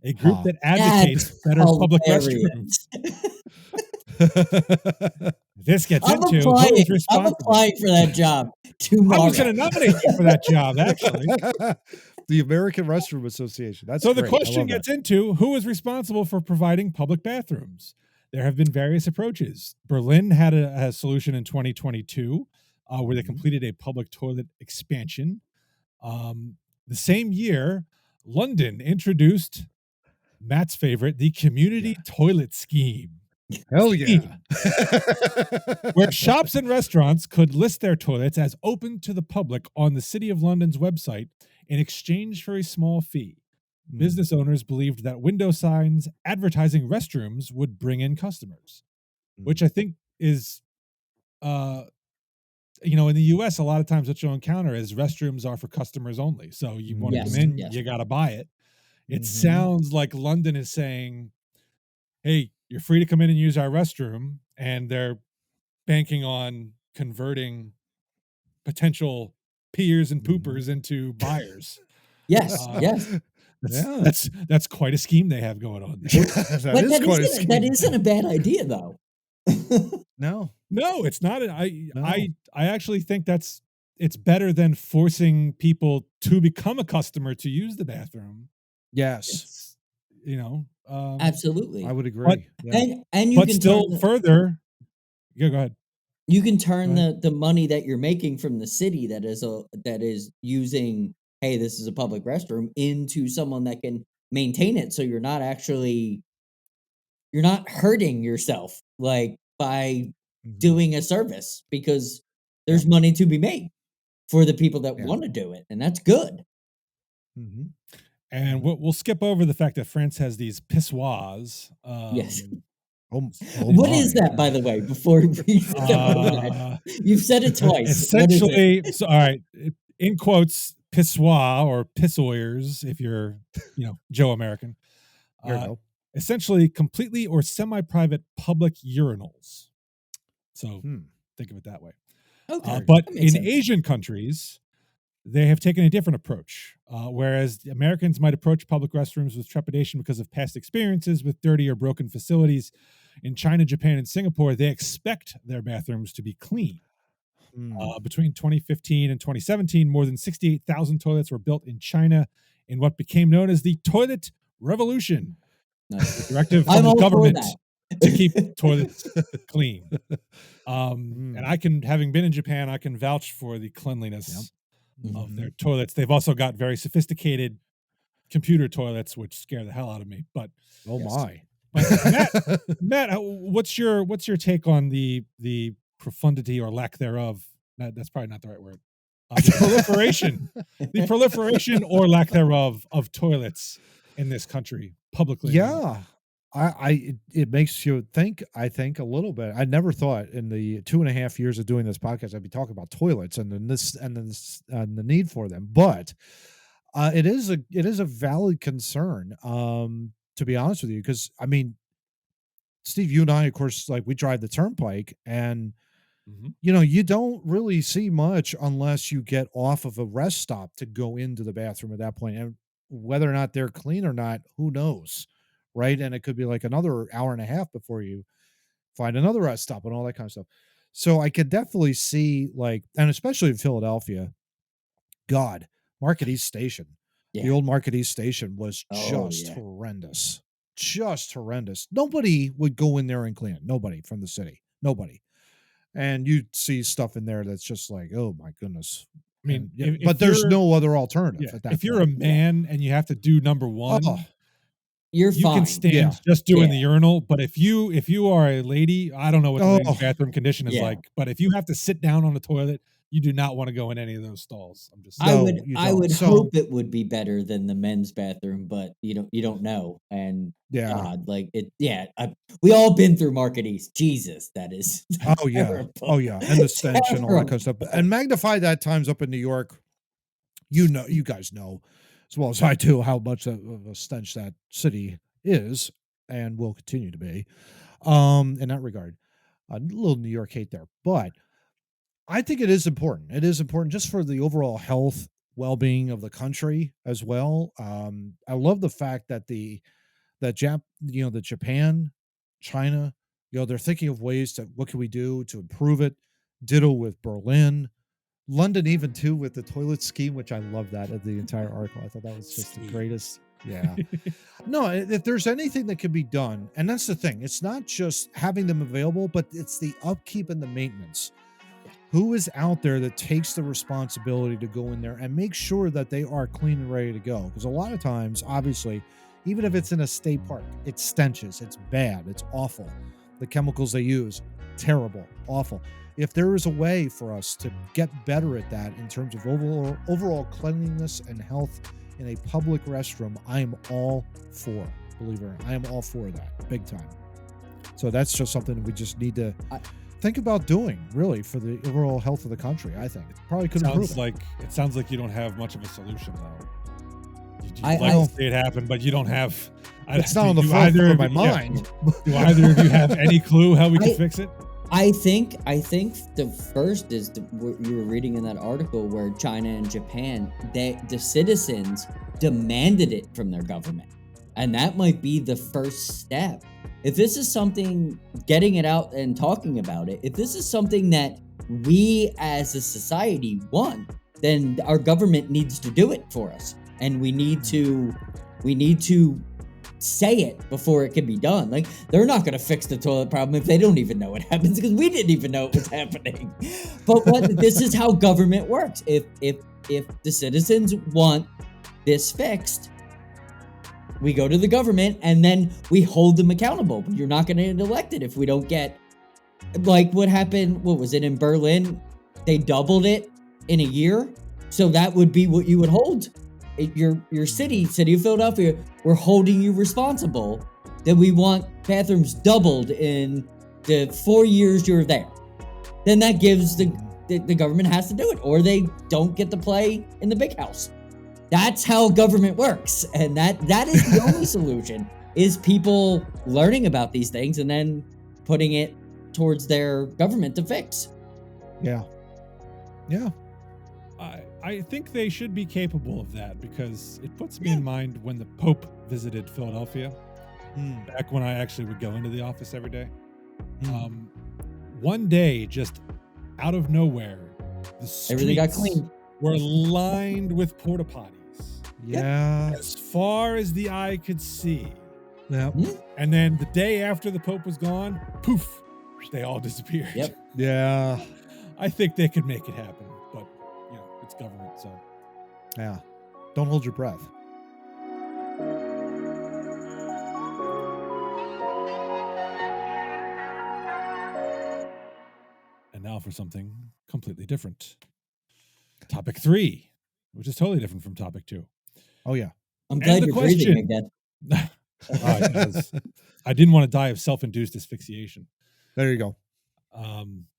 a group that advocates That's better public restrooms. hilarious. This gets I'm into who applying. is I'm responsible. applying for that job I tomorrow. was going to nominate you for that job, actually. The American Restroom Association. That's So the great. I question love gets that. into who is responsible for providing public bathrooms. There have been various approaches. Berlin had a solution in 2022 where they completed a public toilet expansion. The same year, London introduced Matt's favorite, the community toilet scheme. Hell yeah. Where shops and restaurants could list their toilets as open to the public on the City of London's website in exchange for a small fee. Business owners believed that window signs advertising restrooms would bring in customers, which I think is, in the US, a lot of times what you'll encounter is restrooms are for customers only. So you want to come Yes, in, yes. you got to buy it. It sounds like London is saying, hey, you're free to come in and use our restroom, and they're banking on converting potential peers and poopers into buyers. Yes, yes. That's quite a scheme they have going on there. That isn't a bad idea, though. No, it's not. I actually think it's better than forcing people to become a customer to use the bathroom. Yes. Absolutely. I would agree. And you but can still further. Yeah, go ahead. You can turn the money that you're making from the city that is using, hey, this is a public restroom, into someone that can maintain it, so you're not hurting yourself like by doing a service, because there's money to be made. for the people that Yeah. want to do it, and that's good. Mm-hmm. And we'll skip over the fact that France has these pissoirs. Yes. Oh What is my. that, by the way? Before we step over that, Uh, you've said it twice. What is it? essentially, so all right, in quotes, pissoir or pissoirs, if you're, Joe American. There you Uh, go. essentially, completely or semi-private public urinals. So think of it that way. Okay, But that makes in sense. Asian countries, they have taken a different approach. Whereas the Americans might approach public restrooms with trepidation because of past experiences with dirty or broken facilities, in China, Japan, and Singapore, they expect their bathrooms to be clean. Between 2015 and 2017, more than 68,000 toilets were built in China in what became known as the Toilet Revolution, Nice. a directive from I'm the all for government that. to keep toilets clean. And Mm. I can, having been in Japan, I can vouch for the cleanliness of their toilets. They've also got very sophisticated computer toilets, which scare the hell out of me. But Oh Yes. my. Matt, what's your take on the profundity or lack thereof? That's probably not the right word. The proliferation or lack thereof of toilets in this country publicly. Yeah. It makes you think, I think, a little bit. I never thought in the 2.5 years of doing this podcast I'd be talking about toilets and the need for them. But it is a valid concern, to be honest with you, because I mean, Steve, you and I, of course, like we drive the turnpike, and Mhm. you don't really see much unless you get off of a rest stop to go into the bathroom at that point. And whether or not they're clean or not, who knows? Right. And it could be like another hour and a half before you find another rest stop and all that kind of stuff. So I could definitely see, like, and especially in Philadelphia, God, Market East Station. The Yeah. old Market East Station was Oh, just yeah. horrendous. Just horrendous. Nobody would go in there and clean it. Nobody from the city. Nobody. And you see stuff in there that's just like, oh my goodness. I mean, And yeah, if but there's you're no other alternative yeah, at that if you're a point. man and you have to do number Oh, one, You're you can fine. stand Yeah. just doing Yeah. the urinal. But if you are a lady, I don't know what the ladies' oh, bathroom condition is Yeah. like. But if you have to sit down on the toilet, you do not want to go in any of those stalls. I'm just I no, would you I don't. would So hope it would be better than the men's bathroom, but you don't know. And yeah. God, like it, yeah. We all been through Market East. Jesus, that is Oh yeah. terrible. Oh yeah. And the stench and all that kind of stuff. Terrible. And magnify that times up in New York. You guys know as well as I do how much of a stench that city is and will continue to be. In that regard. A little New York hate there. But I think it is important. It is important just for the overall health, well-being of the country as well. I love the fact that the Japan, China, they're thinking of ways to what can we do to improve it. Ditto with Berlin, London, even too with the toilet scheme, which I love that of the entire article. I thought that was just the greatest. Yeah. No, if there's anything that can be done, and that's the thing, it's not just having them available, but it's the upkeep and the maintenance. Who is out there that takes the responsibility to go in there and make sure that they are clean and ready to go? Because a lot of times, obviously, even if it's in a state park, it stenches, it's bad, it's awful. The chemicals they use, terrible, awful. If there is a way for us to get better at that in terms of overall cleanliness and health in a public restroom, I am all for. Believe it or not, I am all for that, big time. So that's just something we just need to think about doing, really, for the overall health of the country. I think it probably could improve it. It sounds like you don't have much of a solution, though. You'd I- like I- to see it happen, but you don't have. It's not on the forefront of my mind. Do either of you have any clue how we can fix it? I think the first is what you were reading in that article where China and Japan, the citizens demanded it from their government, and that might be the first step. If this is something, getting it out and talking about it, if this is something that we as a society want, then our government needs to do it for us, and we need to say it before it can be done. Like, they're not going to fix the toilet problem if they don't even know it happens, because we didn't even know it was happening. But this is how government works. If the citizens want this fixed, we go to the government and then we hold them accountable. You're not going to get elected if we don't get, like what happened, what was it in Berlin? They doubled it in a year. So that would be what you would hold. Your city of Philadelphia, we're holding you responsible that we want bathrooms doubled in the 4 years you're there. Then that gives the government has to do it, or they don't get to play in the big house. That's how government works, and that is the only solution, is people learning about these things and then putting it towards their government to fix. Yeah. I think they should be capable of that, because it puts me in mind when the Pope visited Philadelphia, back when I actually would go into the office every day. One day, just out of nowhere, the streets Everything got cleaned. were lined with porta potties. Yeah. As far as the eye could see. Yep. And then the day after the Pope was gone, poof, they all disappeared. Yep. Yeah. I think they could make it happen, but it's government, so. Yeah. Don't hold your breath. And now for something completely different. Topic 3, which is totally different from topic 2. Oh, yeah. I'm glad you're breathing again. I didn't want to die of self-induced asphyxiation. There you go.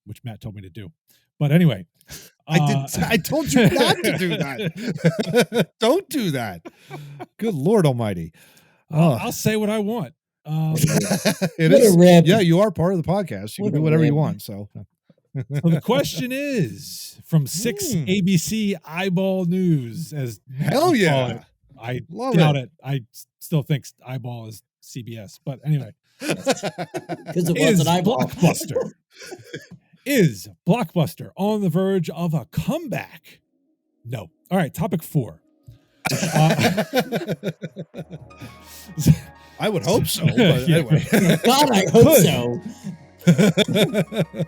Which Matt told me to do. But anyway. I told you not to do that. Don't do that. Good Lord Almighty. I'll say what I want. It is. Yeah, you are part of the podcast. You can do whatever you want. So the question is from 6 ABC Eyeball News. As hell yeah. I doubt it. I still think Eyeball is CBS. But anyway. Because it was an eyeball. Blockbuster. Is Blockbuster on the verge of a comeback? No. All right, topic 4. I would hope so. But anyway. God, I hope so.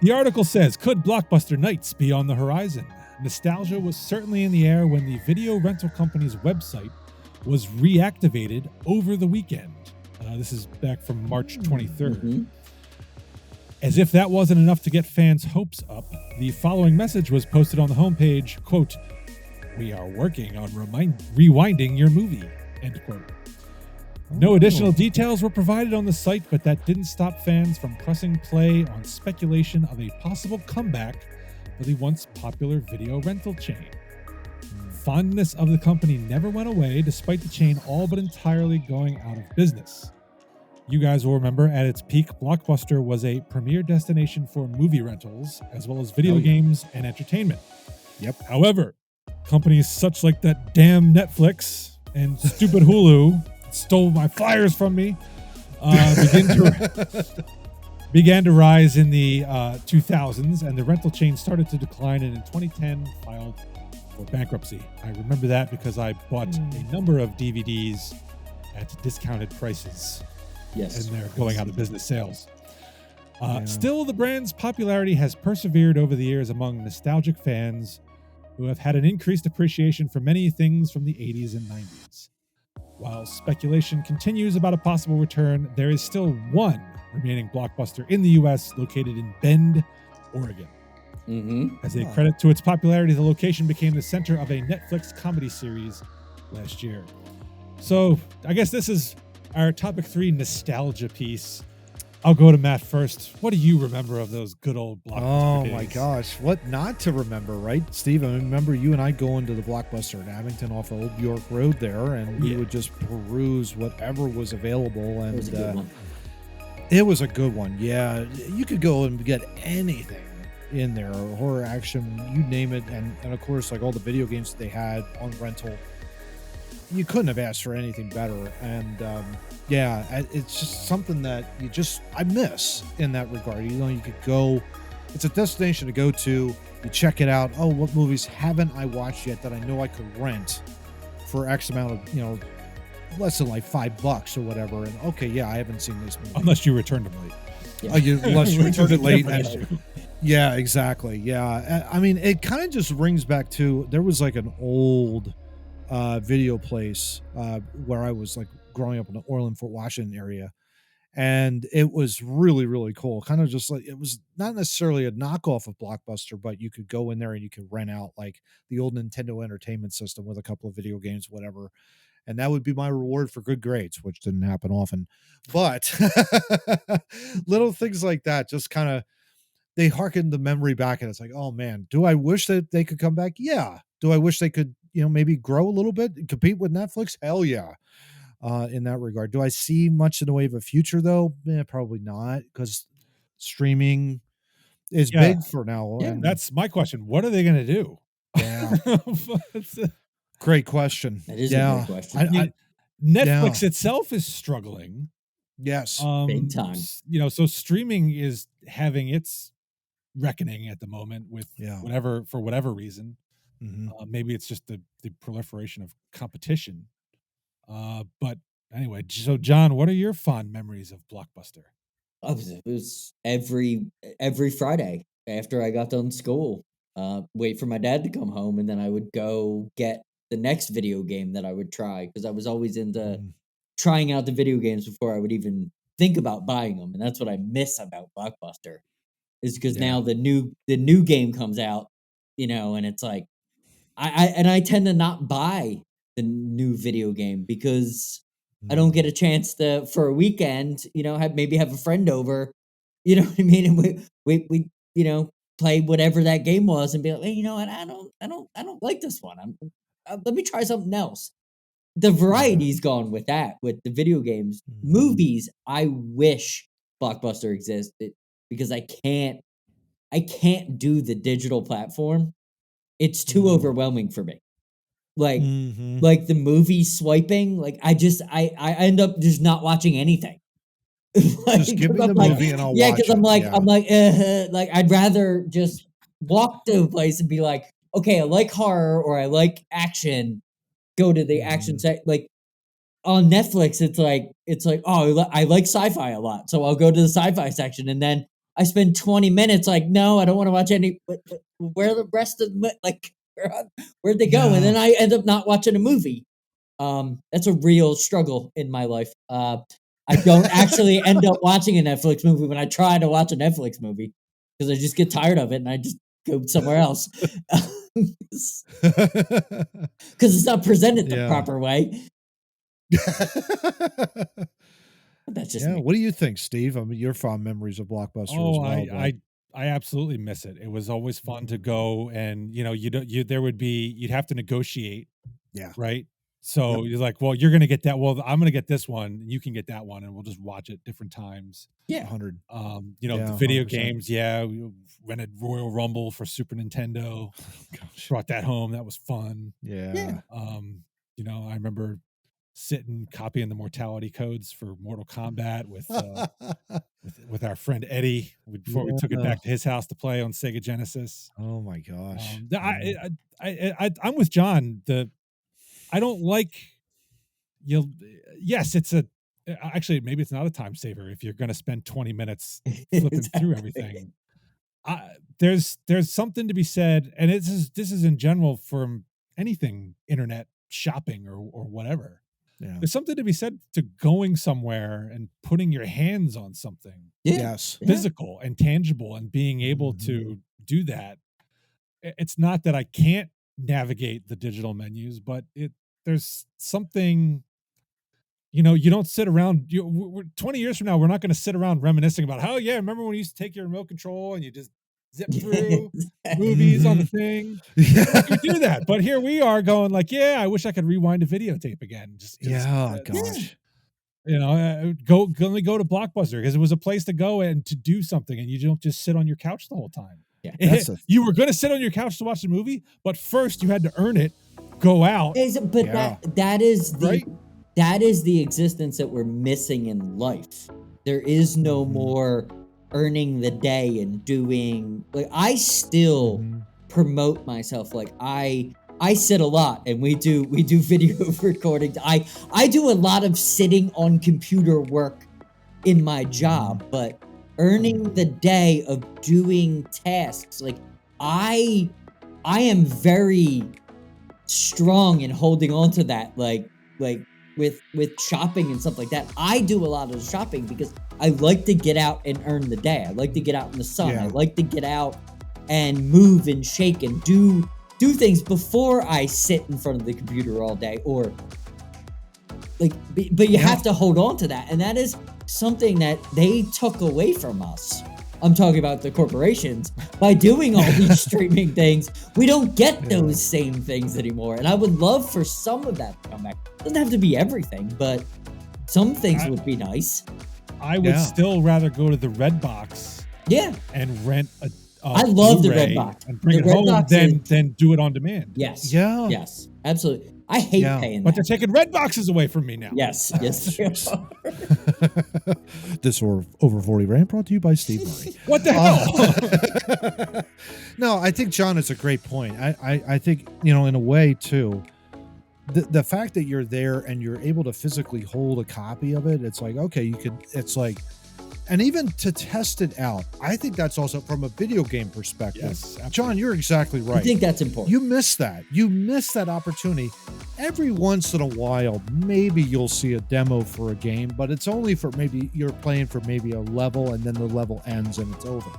The article says, could Blockbuster nights be on the horizon? Nostalgia was certainly in the air when the video rental company's website was reactivated over the weekend. This is back from March 23rd. As if that wasn't enough to get fans' hopes up, the following message was posted on the homepage, quote, "We are working on rewinding your movie," end quote. No additional details were provided on the site, but that didn't stop fans from pressing play on speculation of a possible comeback for the once popular video rental chain. Fondness of the company never went away, despite the chain all but entirely going out of business. You guys will remember, at its peak, Blockbuster was a premier destination for movie rentals, as well as video games and entertainment. Yep. However, companies such like that damn Netflix and stupid Hulu stole my flyers from me, began to rise in the 2000s, and the rental chain started to decline, and in 2010 filed for bankruptcy. I remember that because I bought a number of DVDs at discounted prices. Yes. And they're going out of business sales. Still, the brand's popularity has persevered over the years among nostalgic fans who have had an increased appreciation for many things from the 80s and 90s. While speculation continues about a possible return, there is still one remaining Blockbuster in the U.S. located in Bend, Oregon. As a credit to its popularity, the location became the center of a Netflix comedy series last year. So, I guess this is our topic 3 nostalgia piece. I'll go to Matt first. What do you remember of those good old Blockbuster days? My gosh. What not to remember, right, Steve? I remember you and I going to the Blockbuster in Abington off Old York Road there, and we would just peruse whatever was available. And it was a good one. It was a good one, yeah. You could go and get anything in there, horror, action, you name it. And of course, like all the video games that they had on rental, you couldn't have asked for anything better. And it's just something that I miss in that regard. You know, you could go, it's a destination to go to, you check it out. Oh, what movies haven't I watched yet that I know I could rent for X amount of, less than like $5 or whatever. And okay, I haven't seen this movie. Unless you returned them late. Yeah. Unless you returned it late. Yeah, exactly. Yeah. I mean, it kind of just rings back to, there was like an old video place where I was like growing up in the Orland, Fort Washington area. and it was really, really cool. Kind of just like, it was not necessarily a knockoff of Blockbuster, but you could go in there and you could rent out like the old Nintendo Entertainment System with a couple of video games, whatever. And that would be my reward for good grades, which didn't happen often. But little things like that just kind of, they harken the memory back, and it's like, oh man, do I wish that they could come back? Yeah. Do I wish they could, maybe grow a little bit and compete with Netflix? Hell yeah. In that regard, do I see much in the way of a future though? Probably not, because streaming is Yeah, big for now. Yeah. And that's my question. What are they going to do? yeah, It's a- great question. That is a great Yeah. question. I yeah. Netflix itself is struggling. Yes. Big time. So streaming is having its reckoning at the moment with Yeah. for whatever reason. Mhm. Maybe it's just the proliferation of competition. But anyway, so John, what are your fond memories of Blockbuster? It was every Friday after I got done school. Wait for my dad to come home, and then I would go get the next video game that I would try, because I was always into Mhm. trying out the video games before I would even think about buying them, and that's what I miss about Blockbuster, is because Yeah. now the new game comes out, and it's like I tend to not buy the new video game because I don't get a chance to, for a weekend, have a friend over, you know what I mean, and we play whatever that game was, and be like, hey, you know what, I don't like this one. Let me try something else. The Yeah. variety's gone with that, with the video games. Mhm. Movies, I wish Blockbuster existed, because I can't do the digital platform. It's too Mm. overwhelming for me. Like Mhm. like the movie swiping, like I end up just not watching anything. Like, Just give 'cause me I'm the like, movie and I'll yeah, because watch it. I'm Yeah. like, like I'd rather just walk to a place and be like, okay, I like horror or I like action. Go to the action Mhm. set. Like on Netflix, it's like, oh, I like sci-fi a lot, so I'll go to the sci-fi section, and then I spend 20 minutes like, no, I don't want to watch any. But where are the rest of the like? Where'd they go? And Yeah. then I end up not watching a movie. That's a real struggle in my life. I don't actually end up watching a Netflix movie when I try to watch a Netflix movie, because I just get tired of it and I just go somewhere else, because it's not presented the Yeah. proper way. That's just Yeah. me. What do you think, Steve? I mean, your fond memories of Blockbuster as Oh, well, but I absolutely miss it. It was always fun to Mhm. go, and there would be, you'd have to negotiate, Yeah. right? Yep. So you're like, well, you're gonna get that. Well, I'm gonna get this one, and you can get that one, and we'll just watch it different times. 100. The Yeah, video 100%. games, yeah, we rented Royal Rumble for Super Nintendo, Gosh. brought that home. That was fun. Yeah. Yeah. I remember sitting copying the mortality codes for Mortal Kombat with our friend Eddie before we took it Yeah. back to his house to play on Sega Genesis. Oh my gosh. Yeah. I'm with John. I don't like you. Yes, it's a actually maybe it's not a time saver if you're going to spend 20 minutes flipping through Exactly. everything. There's something to be said, and this is in general from anything internet shopping or whatever. Yeah. There's something to be said to going somewhere and putting your hands on something Yeah. Yes. Yeah. physical and tangible and being able Mhm. to do that. It's not that I can't navigate the digital menus, but there's something, you don't sit around. 20 years from now, we're not going to sit around reminiscing about how, yeah, remember when you used to take your remote control and you just zip through movies on the Mhm. thing? We're not going to Yeah. do that. But here we are going like, yeah, I wish I could rewind a videotape again. Just because Yeah, Yeah. gosh. let me go to Blockbuster because it was a place to go and to do something, and you don't just sit on your couch the whole time. Yeah. That's a You were going to sit on your couch to watch the movie, but first you had to earn it, go out, But Yeah. right? that is the existence that we're missing in life. There is no Mhm. more earning the day and doing, like, I still Mhm. promote myself. Like I sit a lot, and we do video recordings. I do a lot of sitting on computer work in my job, but earning the day of doing tasks, like I am very strong in holding on to that, like with shopping and stuff like that. I do a lot of the shopping because I like to get out and earn the day. I like to get out in the sun. Yeah. I like to get out and move and shake and do things before I sit in front of the computer all day, or like, but you have to hold on to that. And that is something that they took away from us. I'm talking about the corporations. By doing all these streaming things, we don't get those same things anymore. And I would love for some of that to come back. It doesn't have to be everything, but some things would be nice. I would still rather go to the Red Box and rent a I love the Blu-ray Red Box. and bring The it Red home Box than do it on demand. Yes. Yeah. Yes. Absolutely. I hate paying But that. they're taking Red Boxes away from me now. Yes. Yes. This over 40 rant brought to you by Steve Murray. What the hell? No, I think John is a great point. I think, in a way too, the fact that you're there and you're able to physically hold a copy of it, it's like, okay, it's like, and even to test it out, I think that's also from a video game perspective. Yes, absolutely. John, you're exactly right. I think that's important. You miss that. You miss that opportunity. Every once in a while, maybe you'll see a demo for a game, but it's only for maybe you're playing for maybe a level and then the level ends and it's over.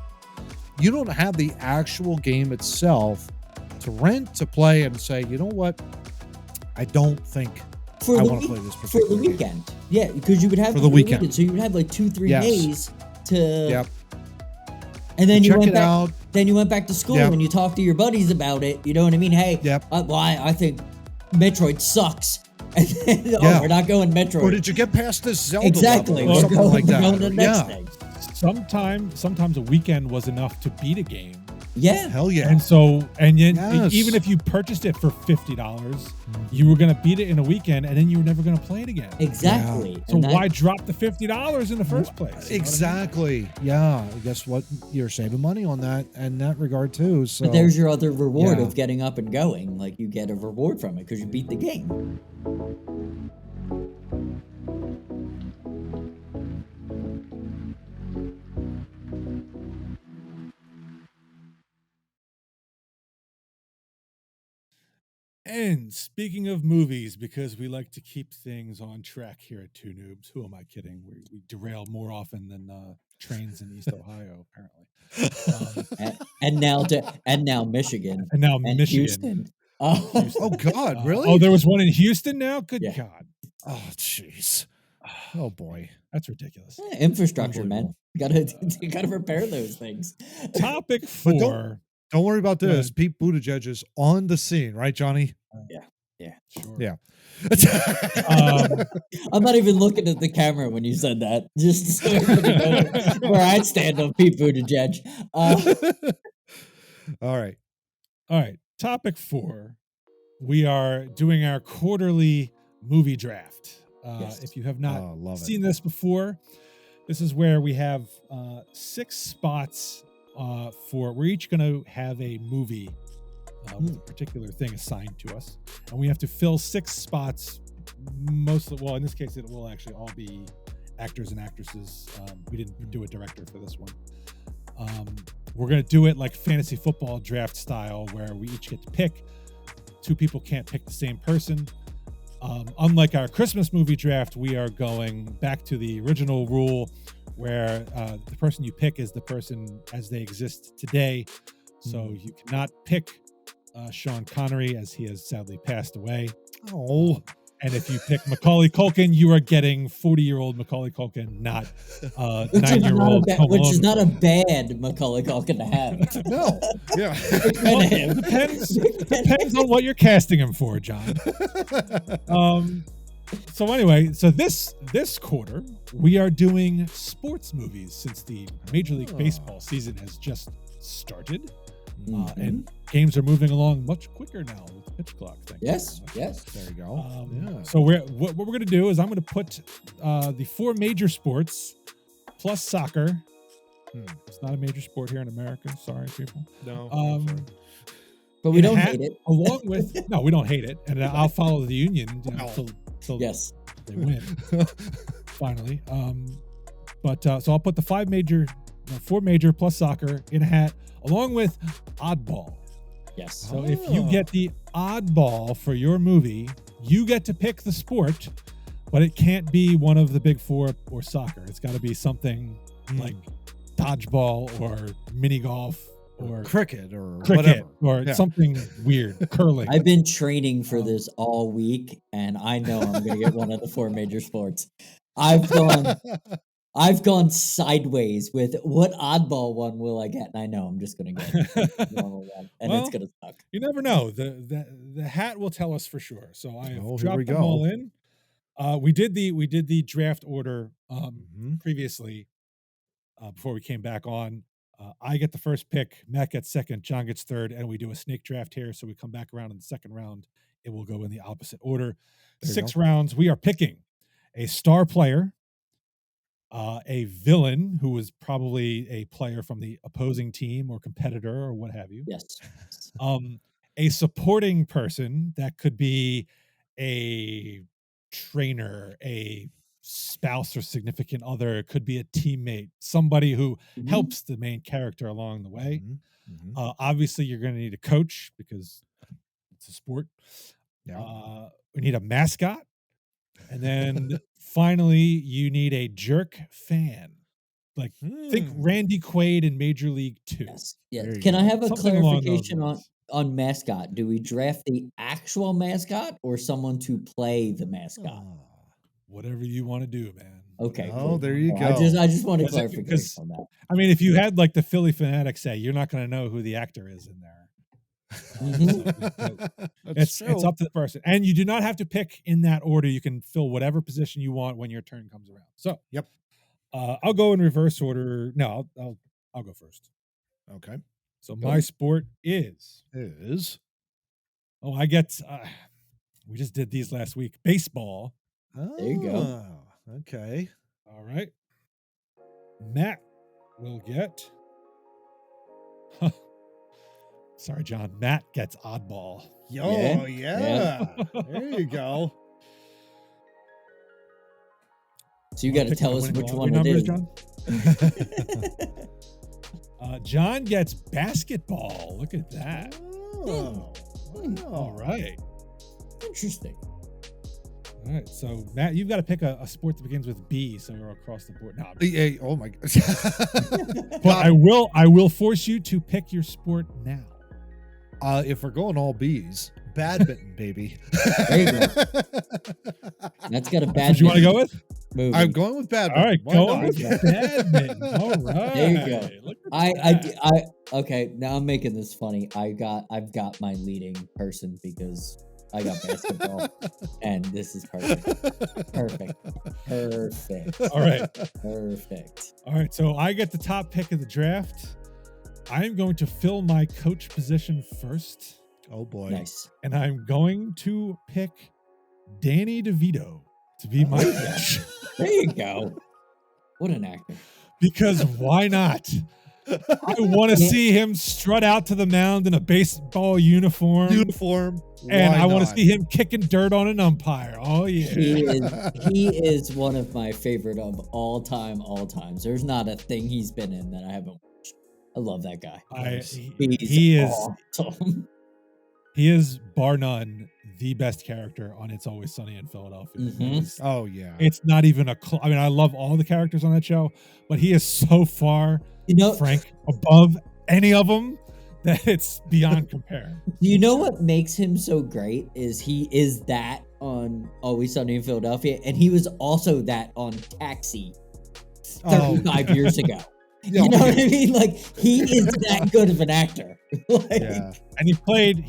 You don't have the actual game itself to rent, to play, and say, you know what? I don't think I want to play this particular for the game. weekend. Yeah, because you would have For the weekend. So you would have like 2-3 Yes. days to. Yep. And then you Check went it back. out. Then you went back to school Yep. and you talked to your buddies about it. You know what I mean? Hey, Yep. I think Metroid sucks. And then, Yeah. we're not going Metroid. Or did you get past this Zelda Exactly. level or We're something going, like we're that? going to the next Yeah. thing. Sometimes a weekend was enough to beat a game. Yeah. Hell yeah. And so, and then Yes. even if you purchased it for $50, you were going to beat it in a weekend, and then you were never going to play it again. Exactly. So And that- why drop the $50 in the first place? You know what I mean? Exactly. Yeah. Guess what? You're saving money on that in that regard too. So But there's your other reward Yeah. of getting up and going. Like you get a reward from it because you beat the game. And speaking of movies, because we like to keep things on track here at Two Noobs, who am I kidding? We derail more often than trains in East Ohio, apparently. And now Michigan. And now And Michigan. Houston. Oh God, really? Oh, there was one in Houston now? Good Yeah. God. Oh jeez. Oh boy. That's ridiculous. Infrastructure, man. You gotta repair those things. Topic But 4. Don't worry about Go this. ahead. Pete Buttigieg is on the scene, right, Johnny? Sure. Yeah. I'm not even looking at the camera when you said that. Just so everybody knows where I'd stand on Pete Buttigieg. All right. All right. Topic 4. We are doing our quarterly movie draft. Yes. If you have not Love it. seen this before, this is where we have 6 spots we're each going to have a movie with a particular thing assigned to us, and we have to fill 6 spots. Well, in this case, it will actually all be actors and actresses. We didn't do a director for this one. We're going to do it like fantasy football draft style, where we each get to pick. 2 people can't pick the same person. Unlike our Christmas movie draft, we are going back to the original rule where the person you pick is the person as they exist today. So you cannot pick Sean Connery, as he has sadly passed away. Oh. And if you pick Macaulay Culkin, you are getting 40-year-old Macaulay Culkin, not 9-year-old Home Which is Alone. not a bad Macaulay Culkin to have. No. Yeah. Well, depends on what you're casting him for, John. So anyway, so this quarter we are doing sports movies since the Major League Baseball season has just started, and games are moving along much quicker now with the pitch clock thing. Yes. There you go. Yeah. So what we're going to do is I'm going to put the 4 major sports plus soccer. It's not a major sport here in America. Sorry, people. No. But we in a don't hat, hate it. Along with no, we don't hate it, and I'll follow the union till Yes. they win. Finally, so I'll put the 4 major plus soccer in a hat, along with oddball. Yes. So if you get the oddball for your movie, you get to pick the sport. but it can't be one of the big four or soccer. It's got to be something like dodgeball or mini golf or cricket or cricket whatever. or Yeah. something weird, curling. I've been training for this all week, and I know I'm going to get one of the four major sports. I've gone sideways with what oddball one will I get, and I know I'm just going to get a normal one, and it's Well, going to suck. You never know. The hat will tell us for sure. So I have Oh, here we dropped them all go. in. We did the draft order previously before we came back on. I get the first pick, Matt gets second, John gets third, and we do a snake draft here. So we come back around in the second round. It will go in the opposite order. There you 6 go. rounds. We are picking a star player, a villain who was probably a player from the opposing team or competitor or what have you. Yes. A supporting person that could be a trainer, a spouse or significant other, it could be a teammate, somebody who Mhm. helps the main character along the way. Mhm. Obviously, you're going to need a coach because it's a sport. Yeah. We need a mascot. And then finally, you need a jerk fan. Like, think Randy Quaid in Major League 2. Yes. There Yes. you Can I go. have a Something along those clarification lines. on mascot? Do we draft the actual mascot or someone to play the mascot? Whatever you want to do, man. Okay, Whatever Oh, cool. there you Well, go. I just want a Because clarification on that. I mean, if you had like the Philly Fanatic say, you're not going to know who the actor is in there. That's It's true. up to the person, and you do not have to pick in that order. You can fill whatever position you want when your turn comes around. So, Yep. I'll go in reverse order. No, I'll go first. Okay. So Go. my sport is. Is. I get. We just did these last week. Baseball. There you go. Okay. All right. Matt will get. Sorry, John. Matt gets oddball. Oh, Yeah. There you go. So you got to tell us which one it numbers, is. John. John gets basketball. Look at that. Oh, All right. Interesting. All right. So, Matt, you've got to pick a sport that begins with B, so you're across the board. No, Hey, oh my but I will force you to pick your sport now. If we're going all B's, badminton, baby. There you go. That's got a That's bad. what you want to go with? Movie. I'm going with badminton. All right, Why go not? with badminton. All right. There you go. Look at that. I okay. Now I'm making this funny. I've got my leading person because I got basketball, and this is perfect. Perfect. All right. Perfect. All right. So I get the top pick of the draft. I am going to fill my coach position first, Oh boy. Nice. and I'm going to pick Danny DeVito to be my coach. There you go. What an actor. Because why not? I want to see him strut out to the mound in a baseball uniform. Uniform. And Why I want to not? see him kicking dirt on an umpire. Oh, yeah. He is one of my favorite of all times. There's not a thing he's been in that I haven't watched. I love that guy. He is awesome. He is, bar none, the best character on It's Always Sunny in Philadelphia. Mhm. Oh yeah. It's not even I mean, I love all the characters on that show, but he is so far, Frank, above any of them that it's beyond compare. Do you know what makes him so great is he is that on Always Sunny in Philadelphia, and he was also that on Taxi 35 years ago. You know what I mean? Like, he is that good of an actor. Yeah. And he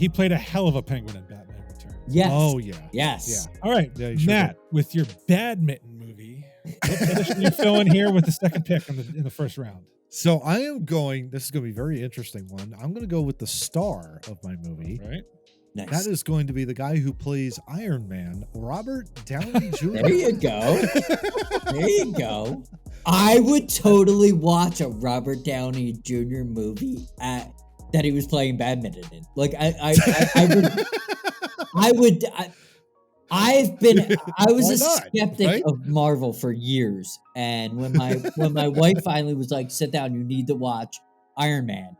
played a hell of a penguin in Batman Returns. Yes. Oh yeah. Yes. Yeah. All right, Yeah, you sure Matt, with your badminton movie, what position are you filling here with the second pick in the first round? So I am going. This is going to be a very interesting one. I'm going to go with the star of my movie. Right. Nice. That is going to be the guy who plays Iron Man, Robert Downey Jr. There you go. There you go. I would totally watch a Robert Downey Jr. movie that he was playing badminton in. Like I was Why a not, skeptic right? of Marvel for years, and when my wife finally was like, "Sit down, you need to watch Iron Man."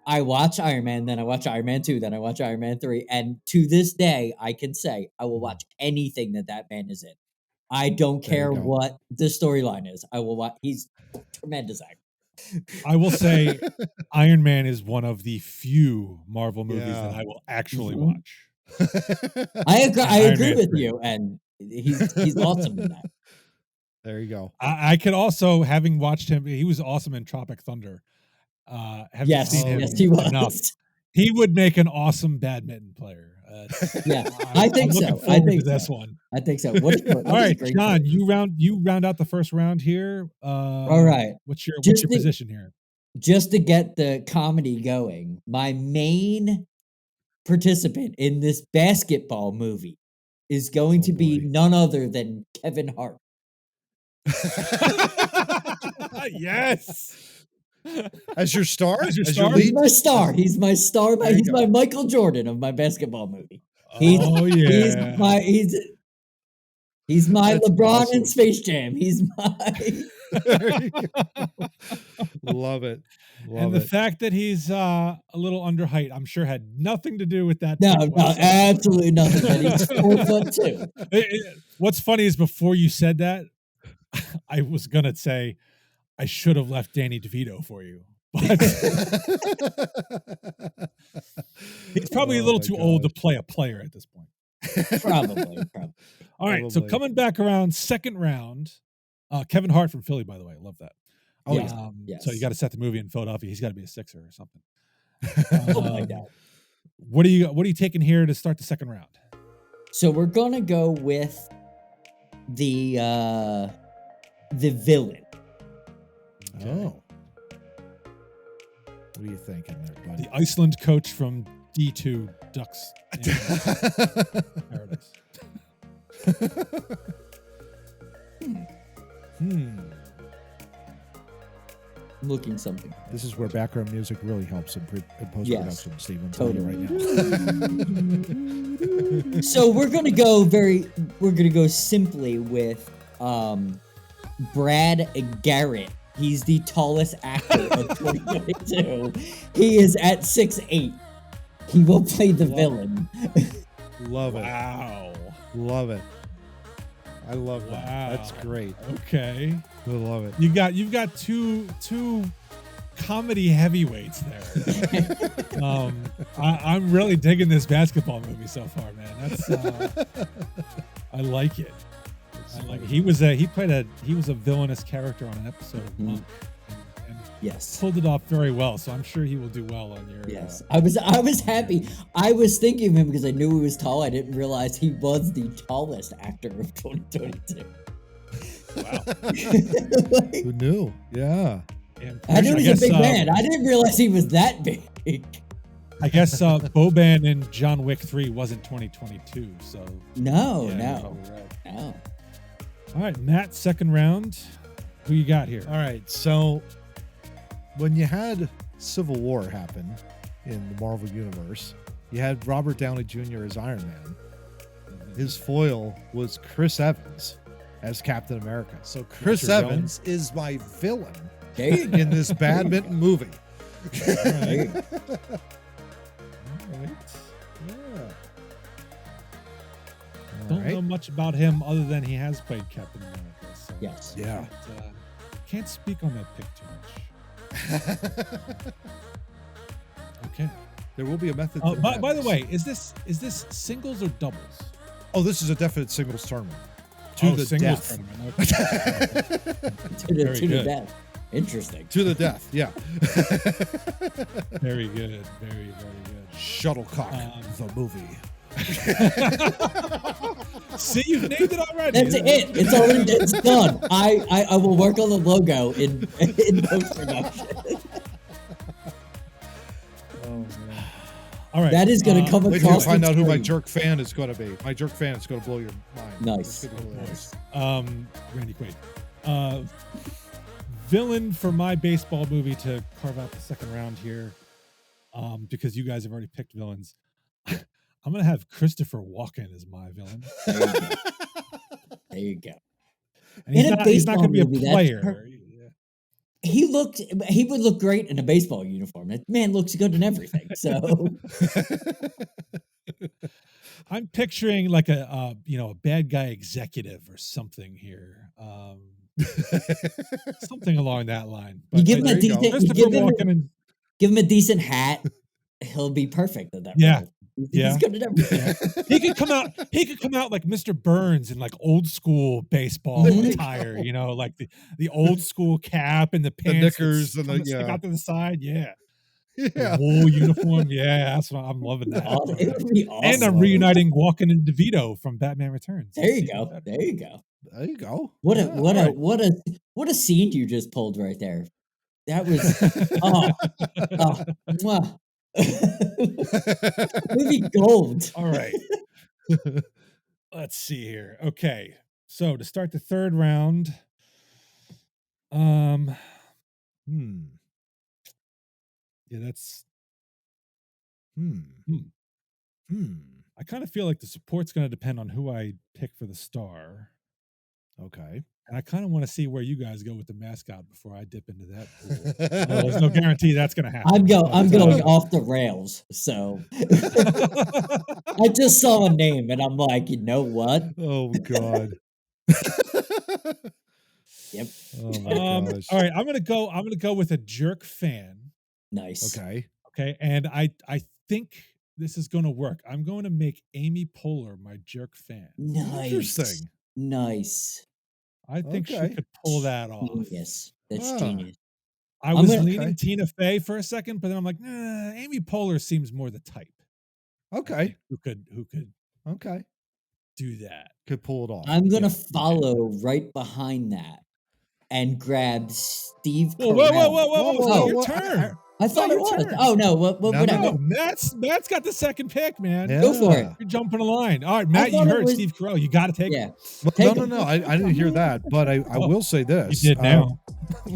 I watch Iron Man, then I watch Iron Man 2, then I watch Iron Man 3, and to this day, I can say I will watch anything that man is in. I don't There you care go. what the storyline is. I will watch. He's a tremendous actor. I will say Iron Man is one of the few Marvel movies that Yeah. I will actually Mhm. watch. I agree. And I Iron agree Man's with great. you, and he's awesome in that. There you go. I could also, having watched him, he was awesome in Tropic Thunder. Having Yes, seen him yes, he enough, was. he would make an awesome badminton player. Yeah, I think I'm looking so. I forward to think this so. one. I think so. What All is a right, great John, choice. you round out the first round here. All right, What's your just to, position here? just to get the comedy going. My main participant in this basketball movie is going Oh, to be boy. none other than Kevin Hart. Yes. As your star? As your As your star? He's lead? my star. He's my star. There you He's my go. Michael Jordan of my basketball movie. Oh He's yeah. my he's my That's LeBron in awesome. Space Jam. He's my There you go. Love it. Love And the it. fact that he's a little under height, I'm sure had nothing to do with that no, pick no, whatsoever. absolutely nothing. And he's 4'2". What's funny is before you said that, I was gonna say I should have left Danny DeVito for you, but he's probably a Oh little my too old to gosh. play a player at this point. Probably. All right, so Probably. coming back around second round, Kevin Hart from Philly, by the way, I love that. Oh, Yes, yeah. So you yes. got to set the movie in Philadelphia. He's got to be a Sixer or something. Oh my God. What are you taking here to start the second round? So we're gonna go with the villain. Oh. What are you thinking there, buddy? The Iceland coach from D2 Ducks. Paradise. I'm looking something. This is where background music really helps in post-production, Yes, Steve. I'm telling totally. you right now. So we're gonna go simply with Brad Garrett. He's the tallest actor of 2022. He is at 6'8". He will play the villain. Love it. Wow. Love it. I love that. That's Wow. great. Okay. I love it. You've got two comedy heavyweights there. I'm really digging this basketball movie so far, man. That's I like it. He was a villainous character on an episode of Monk, and Yes. pulled it off very well. So I'm sure he will do well on your. Yes. I was happy. I was thinking of him because I knew he was tall. I didn't realize he was the tallest actor of 2022. Wow. Who knew? Yeah. I knew he was a big man. I I didn't realize he was that big. guess Boban in John Wick 3 wasn't 2022. So No, yeah, you're no, probably right. no. All right, Matt, second round. Who you got here? All right. So when you had Civil War happen in the Marvel Universe, you had Robert Downey Jr. as Iron Man. His foil was Chris Evans as Captain America. So Chris your villain? Evans is my villain There you go. in this badminton movie. There you go. All right. Yeah. Don't know much about him other than he has played Captain America. So Yes. Yeah. can't speak on that pick too much. Okay. There will be a method. to By the madness. way, is this singles or doubles? Oh, this is a definite singles tournament. To the singles death. tournament. Okay. To the Very good. death. Interesting. To the death. Yeah. Very good. Very, very good. Shuttlecock, the movie. See, you've named it already. That's it. It's done. I will work on the logo in post production. All right. That is going to come Wait till you across. find the out who my screen. jerk fan is going to be. My jerk fan is going to blow your mind. Nice. It's gonna be hilarious. Randy Quaid. Villain for my baseball movie to carve out the second round here, because you guys have already picked villains. I'm gonna have Christopher Walken as my villain. There you go. And In a he's not baseball gonna be a movie, that's player. He would look great in a baseball uniform. That man looks good in everything. So I'm picturing like a bad guy executive or something here. Something along that line. You But give him a There you go. decent, you Christopher Walken and give him a decent hat, he'll be perfect at that yeah, role. He's yeah. good at everything. Yeah. He could come out. He could come out like Mr. Burns in like old school baseball Mhm. attire. Like the old school cap and the The pants that knickers and the stick out to the side. Yeah, the yeah. wool uniform. Yeah, that's what I'm loving that. It would be And I'm awesome. reuniting Walken and DeVito from Batman Returns. There you It's even go. better. There you go. There you go. What a Yeah. what a alright. what a scene you just pulled right there. That was mwah. Movie gold. All right. Let's see here. Okay. So to start the third round, Hmm. yeah, that's Hmm. hmm. Hmm. I kind of feel like the support's going to depend on who I pick for the star. Okay. And I kind of want to see where you guys go with the mascot before I dip into that pool. Well, there's no guarantee that's going to happen. I'm going but, off the rails. So I just saw a name and I'm like, you know what? Oh God. Yep. Oh my gosh. all right, I'm going to go with a jerk fan. Nice. Okay. Okay, and I think this is going to work. I'm going to make Amy Poehler my jerk fan. Nice. Interesting. Nice. I think she Okay. could pull that off. Genius. That's Ah. genius. I was gonna- leaning Okay. Tina Fey for a second, but then I'm like, nah, Amy Poehler seems more the type. I Okay. think who could Okay. do that? Could pull it off. I'm gonna Yeah. follow right behind that and grab Steve Whoa, Carell. whoa! It's not your whoa, turn. I thought it your was. turn. Oh no, No, whatever. No, Matt's got the second pick, man. Yeah. Go for it. You're jumping the line. All right, Matt, you thought it heard was- Steve Carell. You got to take Yeah. him. Well, Take no. him. I didn't hear that, but I Oh, will say You this. did now.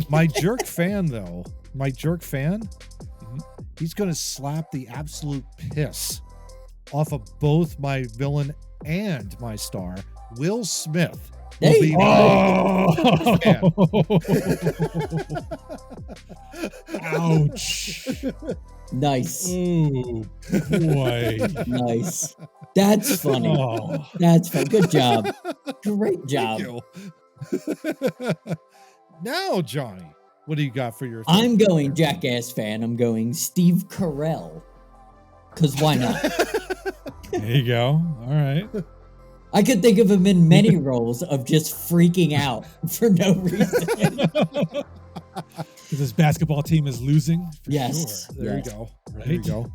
My jerk fan, though, Mhm. he's going to slap the absolute piss off of both my villain and my star. Will Smith There will you be Ouch. Nice. Oh, boy. Nice. That's funny. Oh. That's fun. Good job. Great job. Thank you. Now, Johnny, what do you got for your? I'm third going player? Jackass fan. I'm going Steve Carell. Cause why not? There you go. All right. I could think of him in many roles of just freaking out for no reason. Because his basketball team is losing. For Yes. Sure. There Yes. you go. Right? There you go.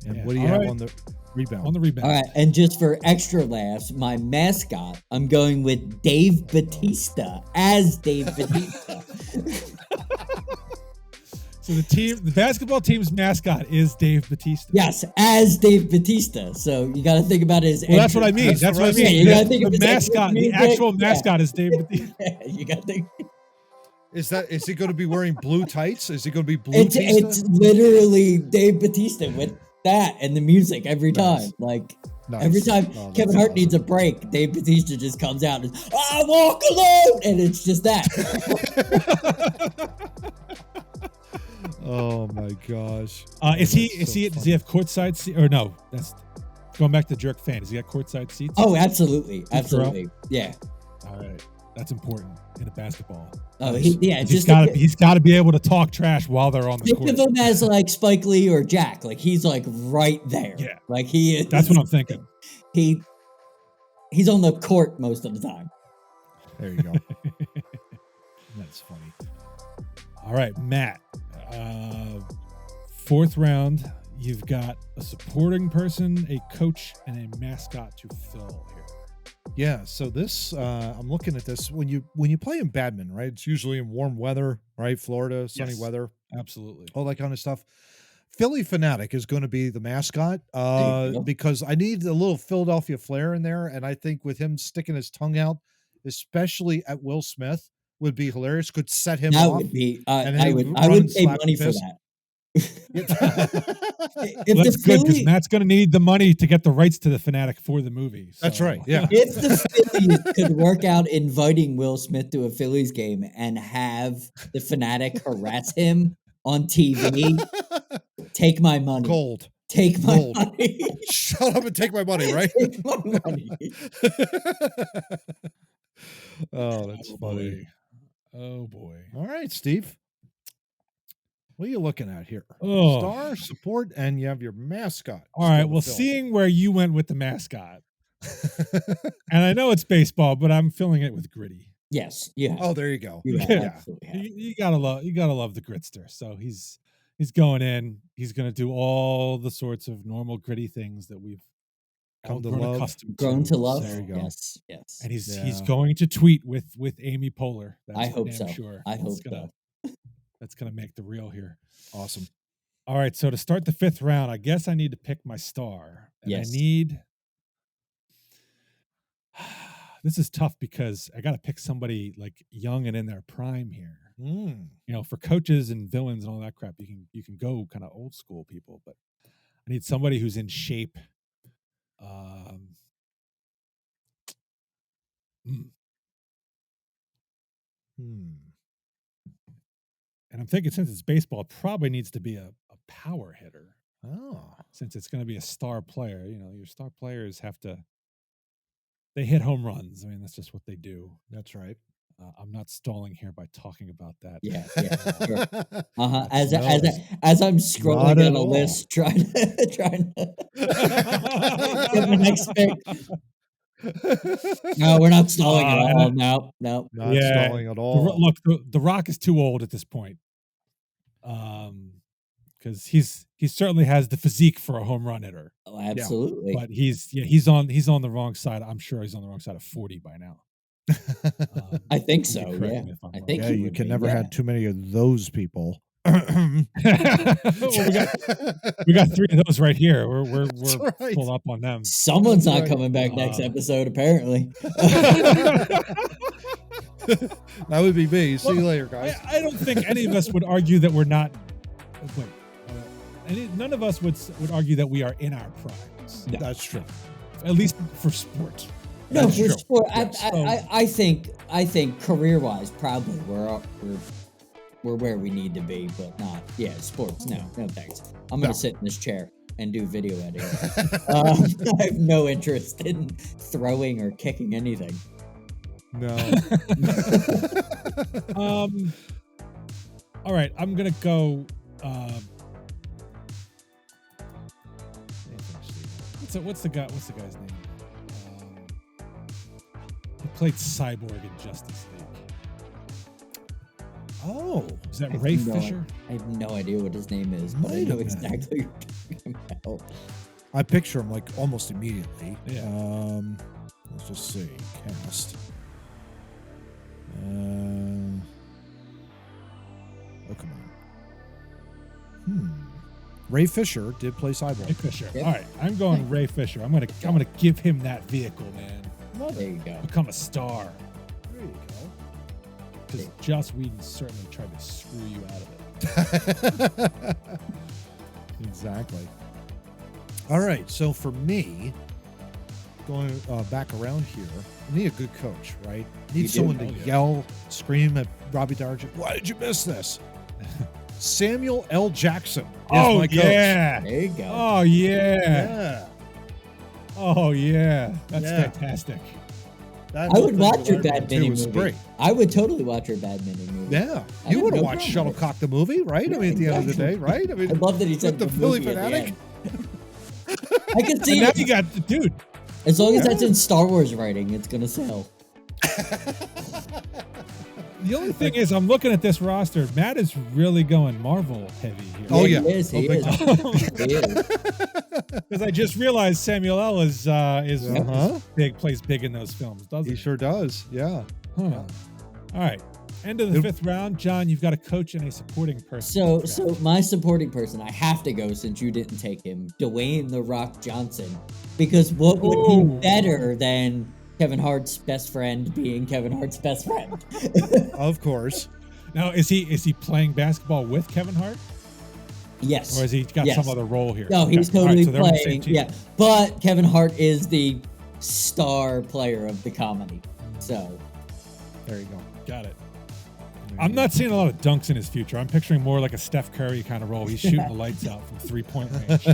And Yeah. what do you All have right. on the rebound? On the rebound. All right, and just for extra laughs, my mascot, I'm going with Dave Bautista as Dave Bautista. So the basketball team's mascot is Dave Bautista. Yes, as Dave Bautista. So you got to think about his. Well, that's what I mean. That's what I mean. You gotta think of The his entrance mascot, the music. actual Yeah. mascot is Dave Bautista. You got to think. Is he going to be wearing blue tights? Is he going to be blue? It's literally Dave Bautista with that and the music every Nice. time. Like Nice. every time Oh, that's Kevin Hart awesome. needs a break, Dave Bautista just comes out and I walk alone, and it's just that. Oh my gosh. Does he funny. have courtside seats? Or no, that's going back to jerk fan. Does he got courtside seats? Oh, absolutely, Carell? absolutely, yeah. All right. That's important in a basketball. Oh, He's just got to be able to talk trash while they're on the think court. of him as like Spike Lee or Jack. Like he's like right there. Yeah. Like he is. That's what I'm thinking. He's on the court most of the time. There you go. That's funny. All right, Matt. Fourth round, you've got a supporting person, a coach, and a mascot to fill here. Yeah, so this I'm looking at this when you play in badminton, right? It's usually in warm weather, right? Florida, sunny Yes. weather, Absolutely. all that kind of stuff. Philly Fanatic is going to be the mascot There you go. because I need a little Philadelphia flair in there, and I think with him sticking his tongue out, especially at Will Smith, would be hilarious. Could set him That off. would be. and then I he would. would I run would and pay slap money for fist. that. Yeah. If Well, that's the good because Philly, Matt's going to need the money to get the rights to the Fanatic for the movie. That's so- right. Yeah. if the Phillies could work out inviting Will Smith to a Phillies game and have the Fanatic harass him on TV, take my money. Gold. Take my Gold. money. Shut up and take my money, right? Take my money. Oh, that's Oh funny. boy. Oh boy. All right, Steve. What are you looking at here? Oh. Star, support, and you have your mascot. All right. still to Well, fill. seeing where you went with the mascot, and I know it's baseball, but I'm filling it with gritty. Yes. Yeah. Oh, there you go. You Yeah. absolutely have. You gotta love the gritster. So he's going in. He's gonna do all the sorts of normal gritty things that we've all Come to grown love. accustomed Grown to love. There you go. Yes. Yes. And he's Yeah. going to tweet with Amy Poehler. That's I for hope damn so. sure. I hope so. That's gonna make the reel here. Awesome. All right. So to start the 5th round, I guess I need to pick my star. And Yes. I need. This is tough because I got to pick somebody like young and in their prime here. Mm. You know, for coaches and villains and all that crap, you can go kind of old school people, but I need somebody who's in shape. And I'm thinking since it's baseball, it probably needs to be a power hitter. Oh. Since it's going to be a star player, you know, your star players they hit home runs. I mean, that's just what they do. That's right. I'm not stalling here by talking about that. Yeah. Sure. That's As I'm scrolling Not down at a all. list, trying to get my next pick. No, we're not stalling at all. No. Not Yeah, stalling at all. Look, the Rock is too old at this point. Because he certainly has the physique for a home run hitter. Oh, absolutely. But he's on the wrong side. I'm sure he's on the wrong side of 40 by now. I think You so. can correct Yeah. me if I'm I wrong. think Yeah, he you would can be, never yeah. have too many of those people. Well, we got 3 of those right here. We're right. full up on them. Someone's That's not right. coming back next episode, apparently. That would be me. See you later, guys. I don't think any of us would argue that we're not. None of us would argue that we are in our primes. No. That's true. At least for sport. No, That's for true. sport. Yes. I think career-wise, probably we're where we need to be, but not. Yeah, sports. No thanks. I'm gonna sit in this chair and do video editing. I have no interest in throwing or kicking anything. No. All right, I'm gonna go. What's the guy's name? He played Cyborg in Justice League. Oh. Is that Ray No, Fisher? I have no idea what his name is, but I Might know have been. exactly what you're talking about. I picture him like almost immediately. Yeah. Let's just see. Cast. Oh, come on. Ray Fisher did play Ray Cyborg. Fisher. Yep. All right, I'm going Ray Fisher. I'm gonna give him that vehicle, man. There you go. Become a star. There you Because Joss Whedon certainly tried to screw you out of it. go. Exactly. All right. So for me, going back around here, I need a good coach, right? I need You do? someone to Oh, yeah. yell, scream at Robbie Dargent. Why did you miss this? Samuel L. Jackson is my coach. yeah. There you go. Oh yeah. Yeah. Oh yeah. That's Yeah. fantastic. That I whole would thing watch with your Iron Man Bad 2 Mini was movie. great. I would totally watch your Bad Mini movie. Yeah. I You have would have no watched problem with Shuttlecock the movie, right? I mean, at the end of the day, exactly. right? I mean, I love that he said the the Philly movie at the fanatic. end. I can see And now it. you got dude. As long as Yeah. that's in Star Wars writing, it's gonna sell. The only thing is, I'm looking at this roster. Matt is really going Marvel heavy here. Oh, yeah. He is. He big is. time. He is. Because I just realized Samuel L. is Uh-huh. plays big in those films, doesn't He he? sure does. Yeah. Huh. All right. End of the Yep. 5th round, John. You've got a coach and a supporting person. So my supporting person, I have to go since you didn't take him, Dwayne "The Rock" Johnson, because what would Ooh. be better than Kevin Hart's best friend being Kevin Hart's best friend? Of course. Now, is he playing basketball with Kevin Hart, Yes. or has he got Yes. some other role here? No, he's Okay. All right, totally so they're on the same playing. team. Yeah, but Kevin Hart is the star player of the comedy. So There you go. Got it. I'm not seeing a lot of dunks in his future. I'm picturing more like a Steph Curry kind of role. He's shooting the lights out from 3-point range.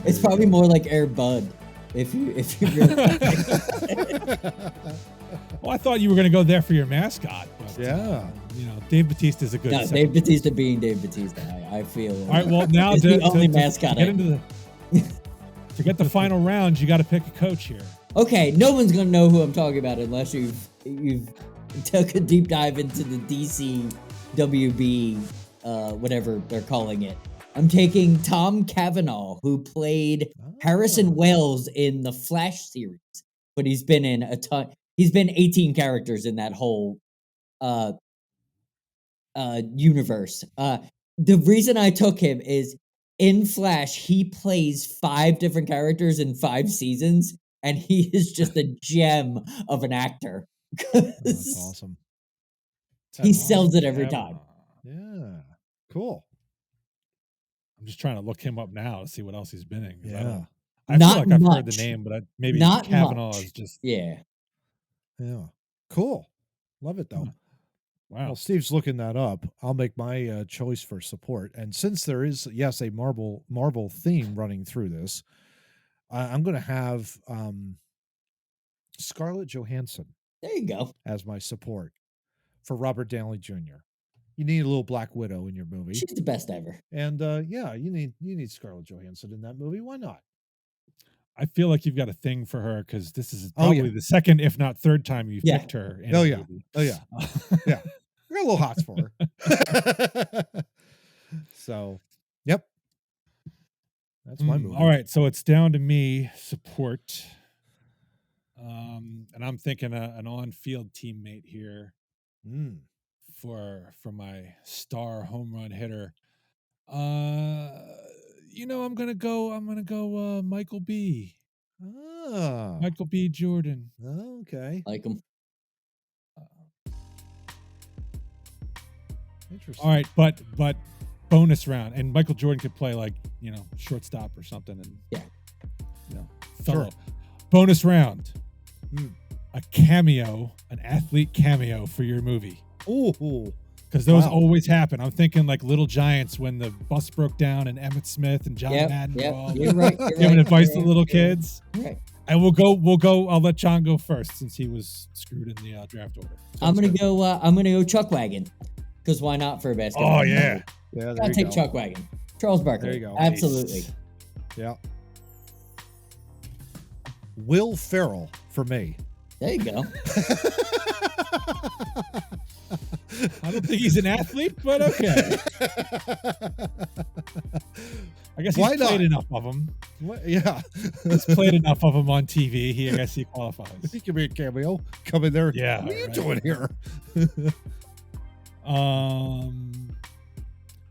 It's probably more like Air Bud. If you really Well, I thought you were going to go there for your mascot. But, Yeah. Dave Bautista is a good. No, Dave Bautista being Dave Bautista, I feel. All right, well now He's the only mascot. To get the final round, you got to pick a coach here. Okay, no one's gonna know who I'm talking about unless you've took a deep dive into the DC WB, whatever they're calling it. I'm taking Tom Cavanaugh, who played Harrison Wells in the Flash series, but he's been in a ton. He's been 18 characters in that whole universe. The reason I took him is in Flash, he plays 5 different characters in 5 seasons, and he is just a gem of an actor. That's awesome. He sells it every time. Yeah. Cool. I'm just trying to look him up now to see what else he's been in. Yeah. I feel like I've heard the name, but maybe Not Kavanaugh much. is just. Yeah. Yeah. Cool. Love it though. Wow. Well, Steve's looking that up. I'll make my choice for support. And since there is, yes, a Marvel theme running through this, I'm going to have Scarlett Johansson. There you go. As my support for Robert Downey Jr. You need a little Black Widow in your movie. She's the best ever. And yeah, you need Scarlett Johansson in that movie. Why not? I feel like you've got a thing for her because this is probably the second, if not third time you've picked her. In a movie. Oh yeah. Yeah. I got a little hots for her. So, yep. That's my movie. All right, so it's down to me, support. And I'm thinking an on-field teammate here for my star home run hitter. I'm gonna go Michael B. Michael B. Jordan. Okay. Like him. Interesting. All right, but bonus round, and Michael Jordan could play like shortstop or something, and Sure. Bonus round, a cameo, an athlete cameo for your movie. Ooh, because those always happen. I'm thinking like Little Giants when the bus broke down and Emmett Smith and John Madden were all giving advice to little kids. Right. And we'll go. I'll let John go first since he was screwed in the draft order. I'm gonna go Chuck Wagon. Because why not for a basketball? Oh yeah, yeah. I'll take Chuck Wagon. Charles Barkley. There you go. Absolutely. Nice. Yeah. Will Ferrell for me. There you go. I don't think he's an athlete, but okay. I guess he's played enough of them. Yeah. He's played enough of them on TV. I guess he qualifies. He can be a cameo. Come in there. Yeah. What are you doing here? Well,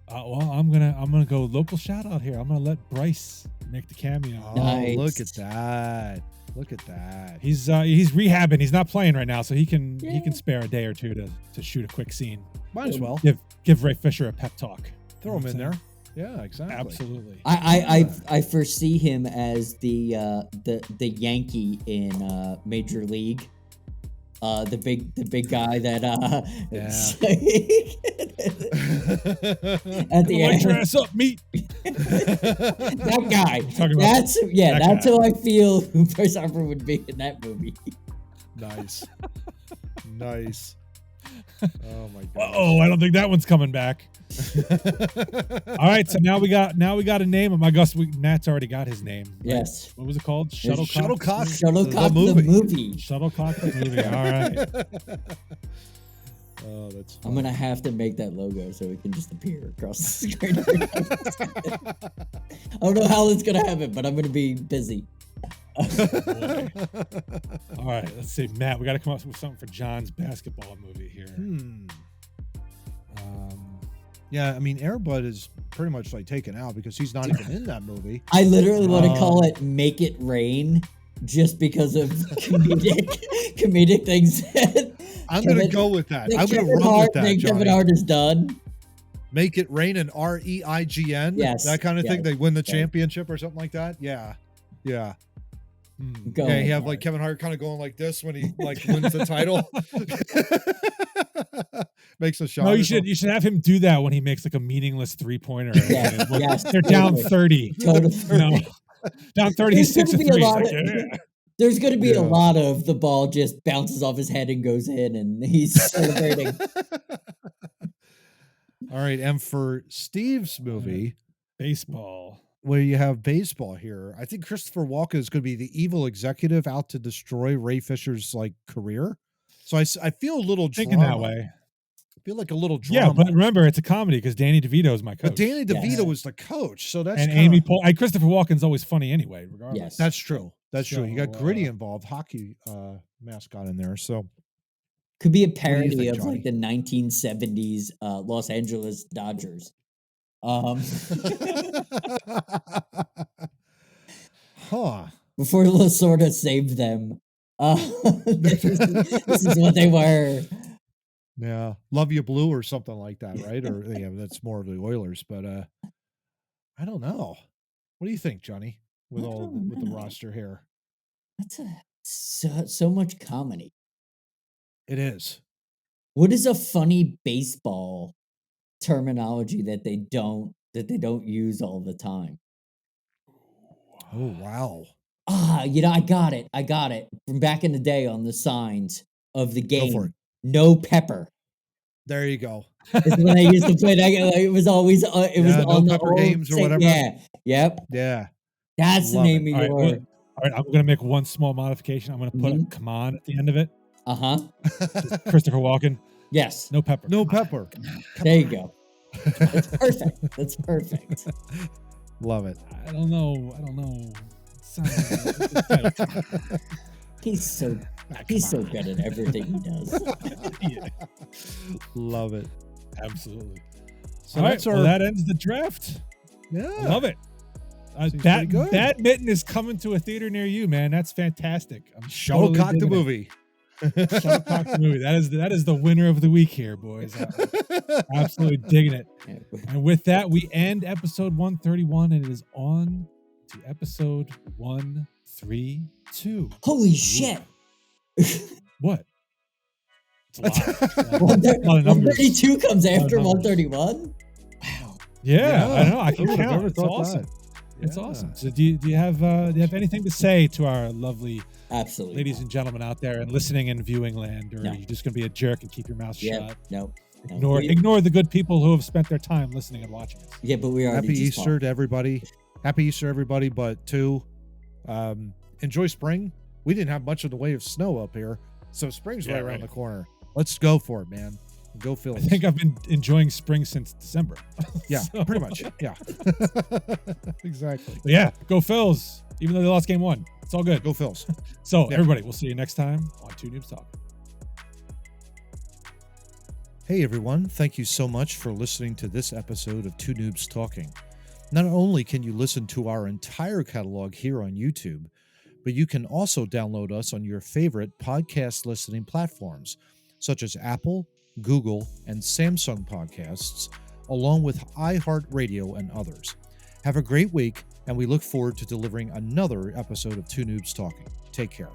I'm gonna go local shout out here. I'm gonna let Bryce make the cameo. Oh, Nice. look at that! Look at that. He's rehabbing. He's not playing right now, so he can spare a day or two to shoot a quick scene. Might as well Give Ray Fisher a pep talk. throw him in there. Yeah, exactly. Absolutely. I foresee him as the Yankee in Major League. The big guy that at the end. Dress up, meat. That guy. That's that's who I feel Bryce Harper would be in that movie. Nice. Nice. Oh my god. Oh, I don't think that one's coming back. All right, so now we got a name. I guess Matt's already got his name. Right? Yes. What was it called? Shuttlecock. The movie. Shuttlecock the movie. All right. Oh, that's fun. I'm gonna have to make that logo so it can just appear across the screen. I don't know how it's gonna happen, but I'm gonna be busy. All right, let's see, Matt. We got to come up with something for John's basketball movie here. Yeah, I mean, Air Bud is pretty much like taken out because he's not even in that movie. I literally want to call it "Make It Rain" just because of comedic things. I'm going to go with that. I'm going to run with that, Kevin Hart is done. Make It Rain and REIGN. Yes, that kind of thing. yes, They win the yes. championship or something like that. Yeah, yeah. Go Yeah, you have like Kevin Hart kind of going like this when he like wins the title. makes a shot. No, or you something. should have him do that when he makes like a meaningless 3-pointer. Yeah, yes, They're down totally. 30. Totally. You know, down 30, he's There's 6 gonna of be a 3. He's lot like, of yeah. there's gonna be a Yeah. lot of the ball just bounces off his head and goes in, and he's celebrating. All right, and for Steve's movie, Baseball. where you have baseball here, I think Christopher Walken is going to be the evil executive out to destroy Ray Fisher's like career. So I feel a little Thinking drama. that way. I feel like a little drama. Yeah, but remember, it's a comedy because Danny DeVito is my coach. But Danny DeVito Yes. was the coach, so that's and kinda, Amy Poehler. Christopher Walken's always funny anyway, regardless. Yes. That's true. That's true. You got So, Gritty involved, hockey mascot in there. So Could be a do you parody think, of Johnny? like the 1970s Los Angeles Dodgers. Huh. Before Lasorda saved them. This is what they were. Yeah. Love You Blue or something like that, right? Or yeah, that's more of the Oilers, but I don't know. What do you think, Johnny? With I all don't with the know. roster here. That's so much comedy. It is. What is a funny baseball terminology that they don't use all the time? Oh wow. I got it. I got it from back in the day on the signs of the Go for game. it. No pepper. There you go. Is when I used to play that. It was always it was Yeah, no on the pepper old games or thing. whatever. Yeah. Yep. Yeah. That's the Love name it. of All right, your. well, all right, I'm going to make one small modification. I'm going to put a come on at the end of it. Uh-huh. Christopher Walken, Yes. no pepper. No Come on. pepper. There you go. That's perfect. That's perfect. Love it. I don't know. It sounds like He's so good at everything he does. yeah, Love it. absolutely. So All right, that's well, our that ends the draft. yeah. I love it. Seems pretty good. Badminton is coming to a theater near you, man. That's fantastic. I'm Shuttlecock the digging it. movie. Shuttlecock the movie. That is the winner of the week here, boys. I'm absolutely digging it. And with that, we end episode 131, and it is on to episode 132. Holy shit. What? It's a lot. It's a lot of numbers. 132 comes after numbers. 131? Wow. Yeah, I know. I can Who would've count. ever It's thought awesome. that? It's Yeah. awesome. So do you have anything to say to our lovely Absolutely. ladies and gentlemen out there and listening in viewing land, or No. are you just going to be a jerk and keep your mouth Yeah. shut? No. Ignore the good people who have spent their time listening and watching us. Yeah, but we already Happy just Easter talked. to everybody. Happy Easter, everybody. But enjoy spring. We didn't have much of the way of snow up here, so spring's Yeah, right around right. the corner. Let's go for it, man. Go I Phillies. think I've been enjoying spring since December. Yeah, So- pretty much. Yeah. Exactly. But yeah, go Phils. Even though they lost game 1, it's all good. Go Phils. So Yeah. everybody, we'll see you next time on Two Noobs Talking. Hey everyone, thank you so much for listening to this episode of Two Noobs Talking. Not only can you listen to our entire catalog here on YouTube, but you can also download us on your favorite podcast listening platforms, such as Apple, Google, and Samsung podcasts, along with iHeartRadio and others. Have a great week, and we look forward to delivering another episode of Two Noobs Talking. Take care.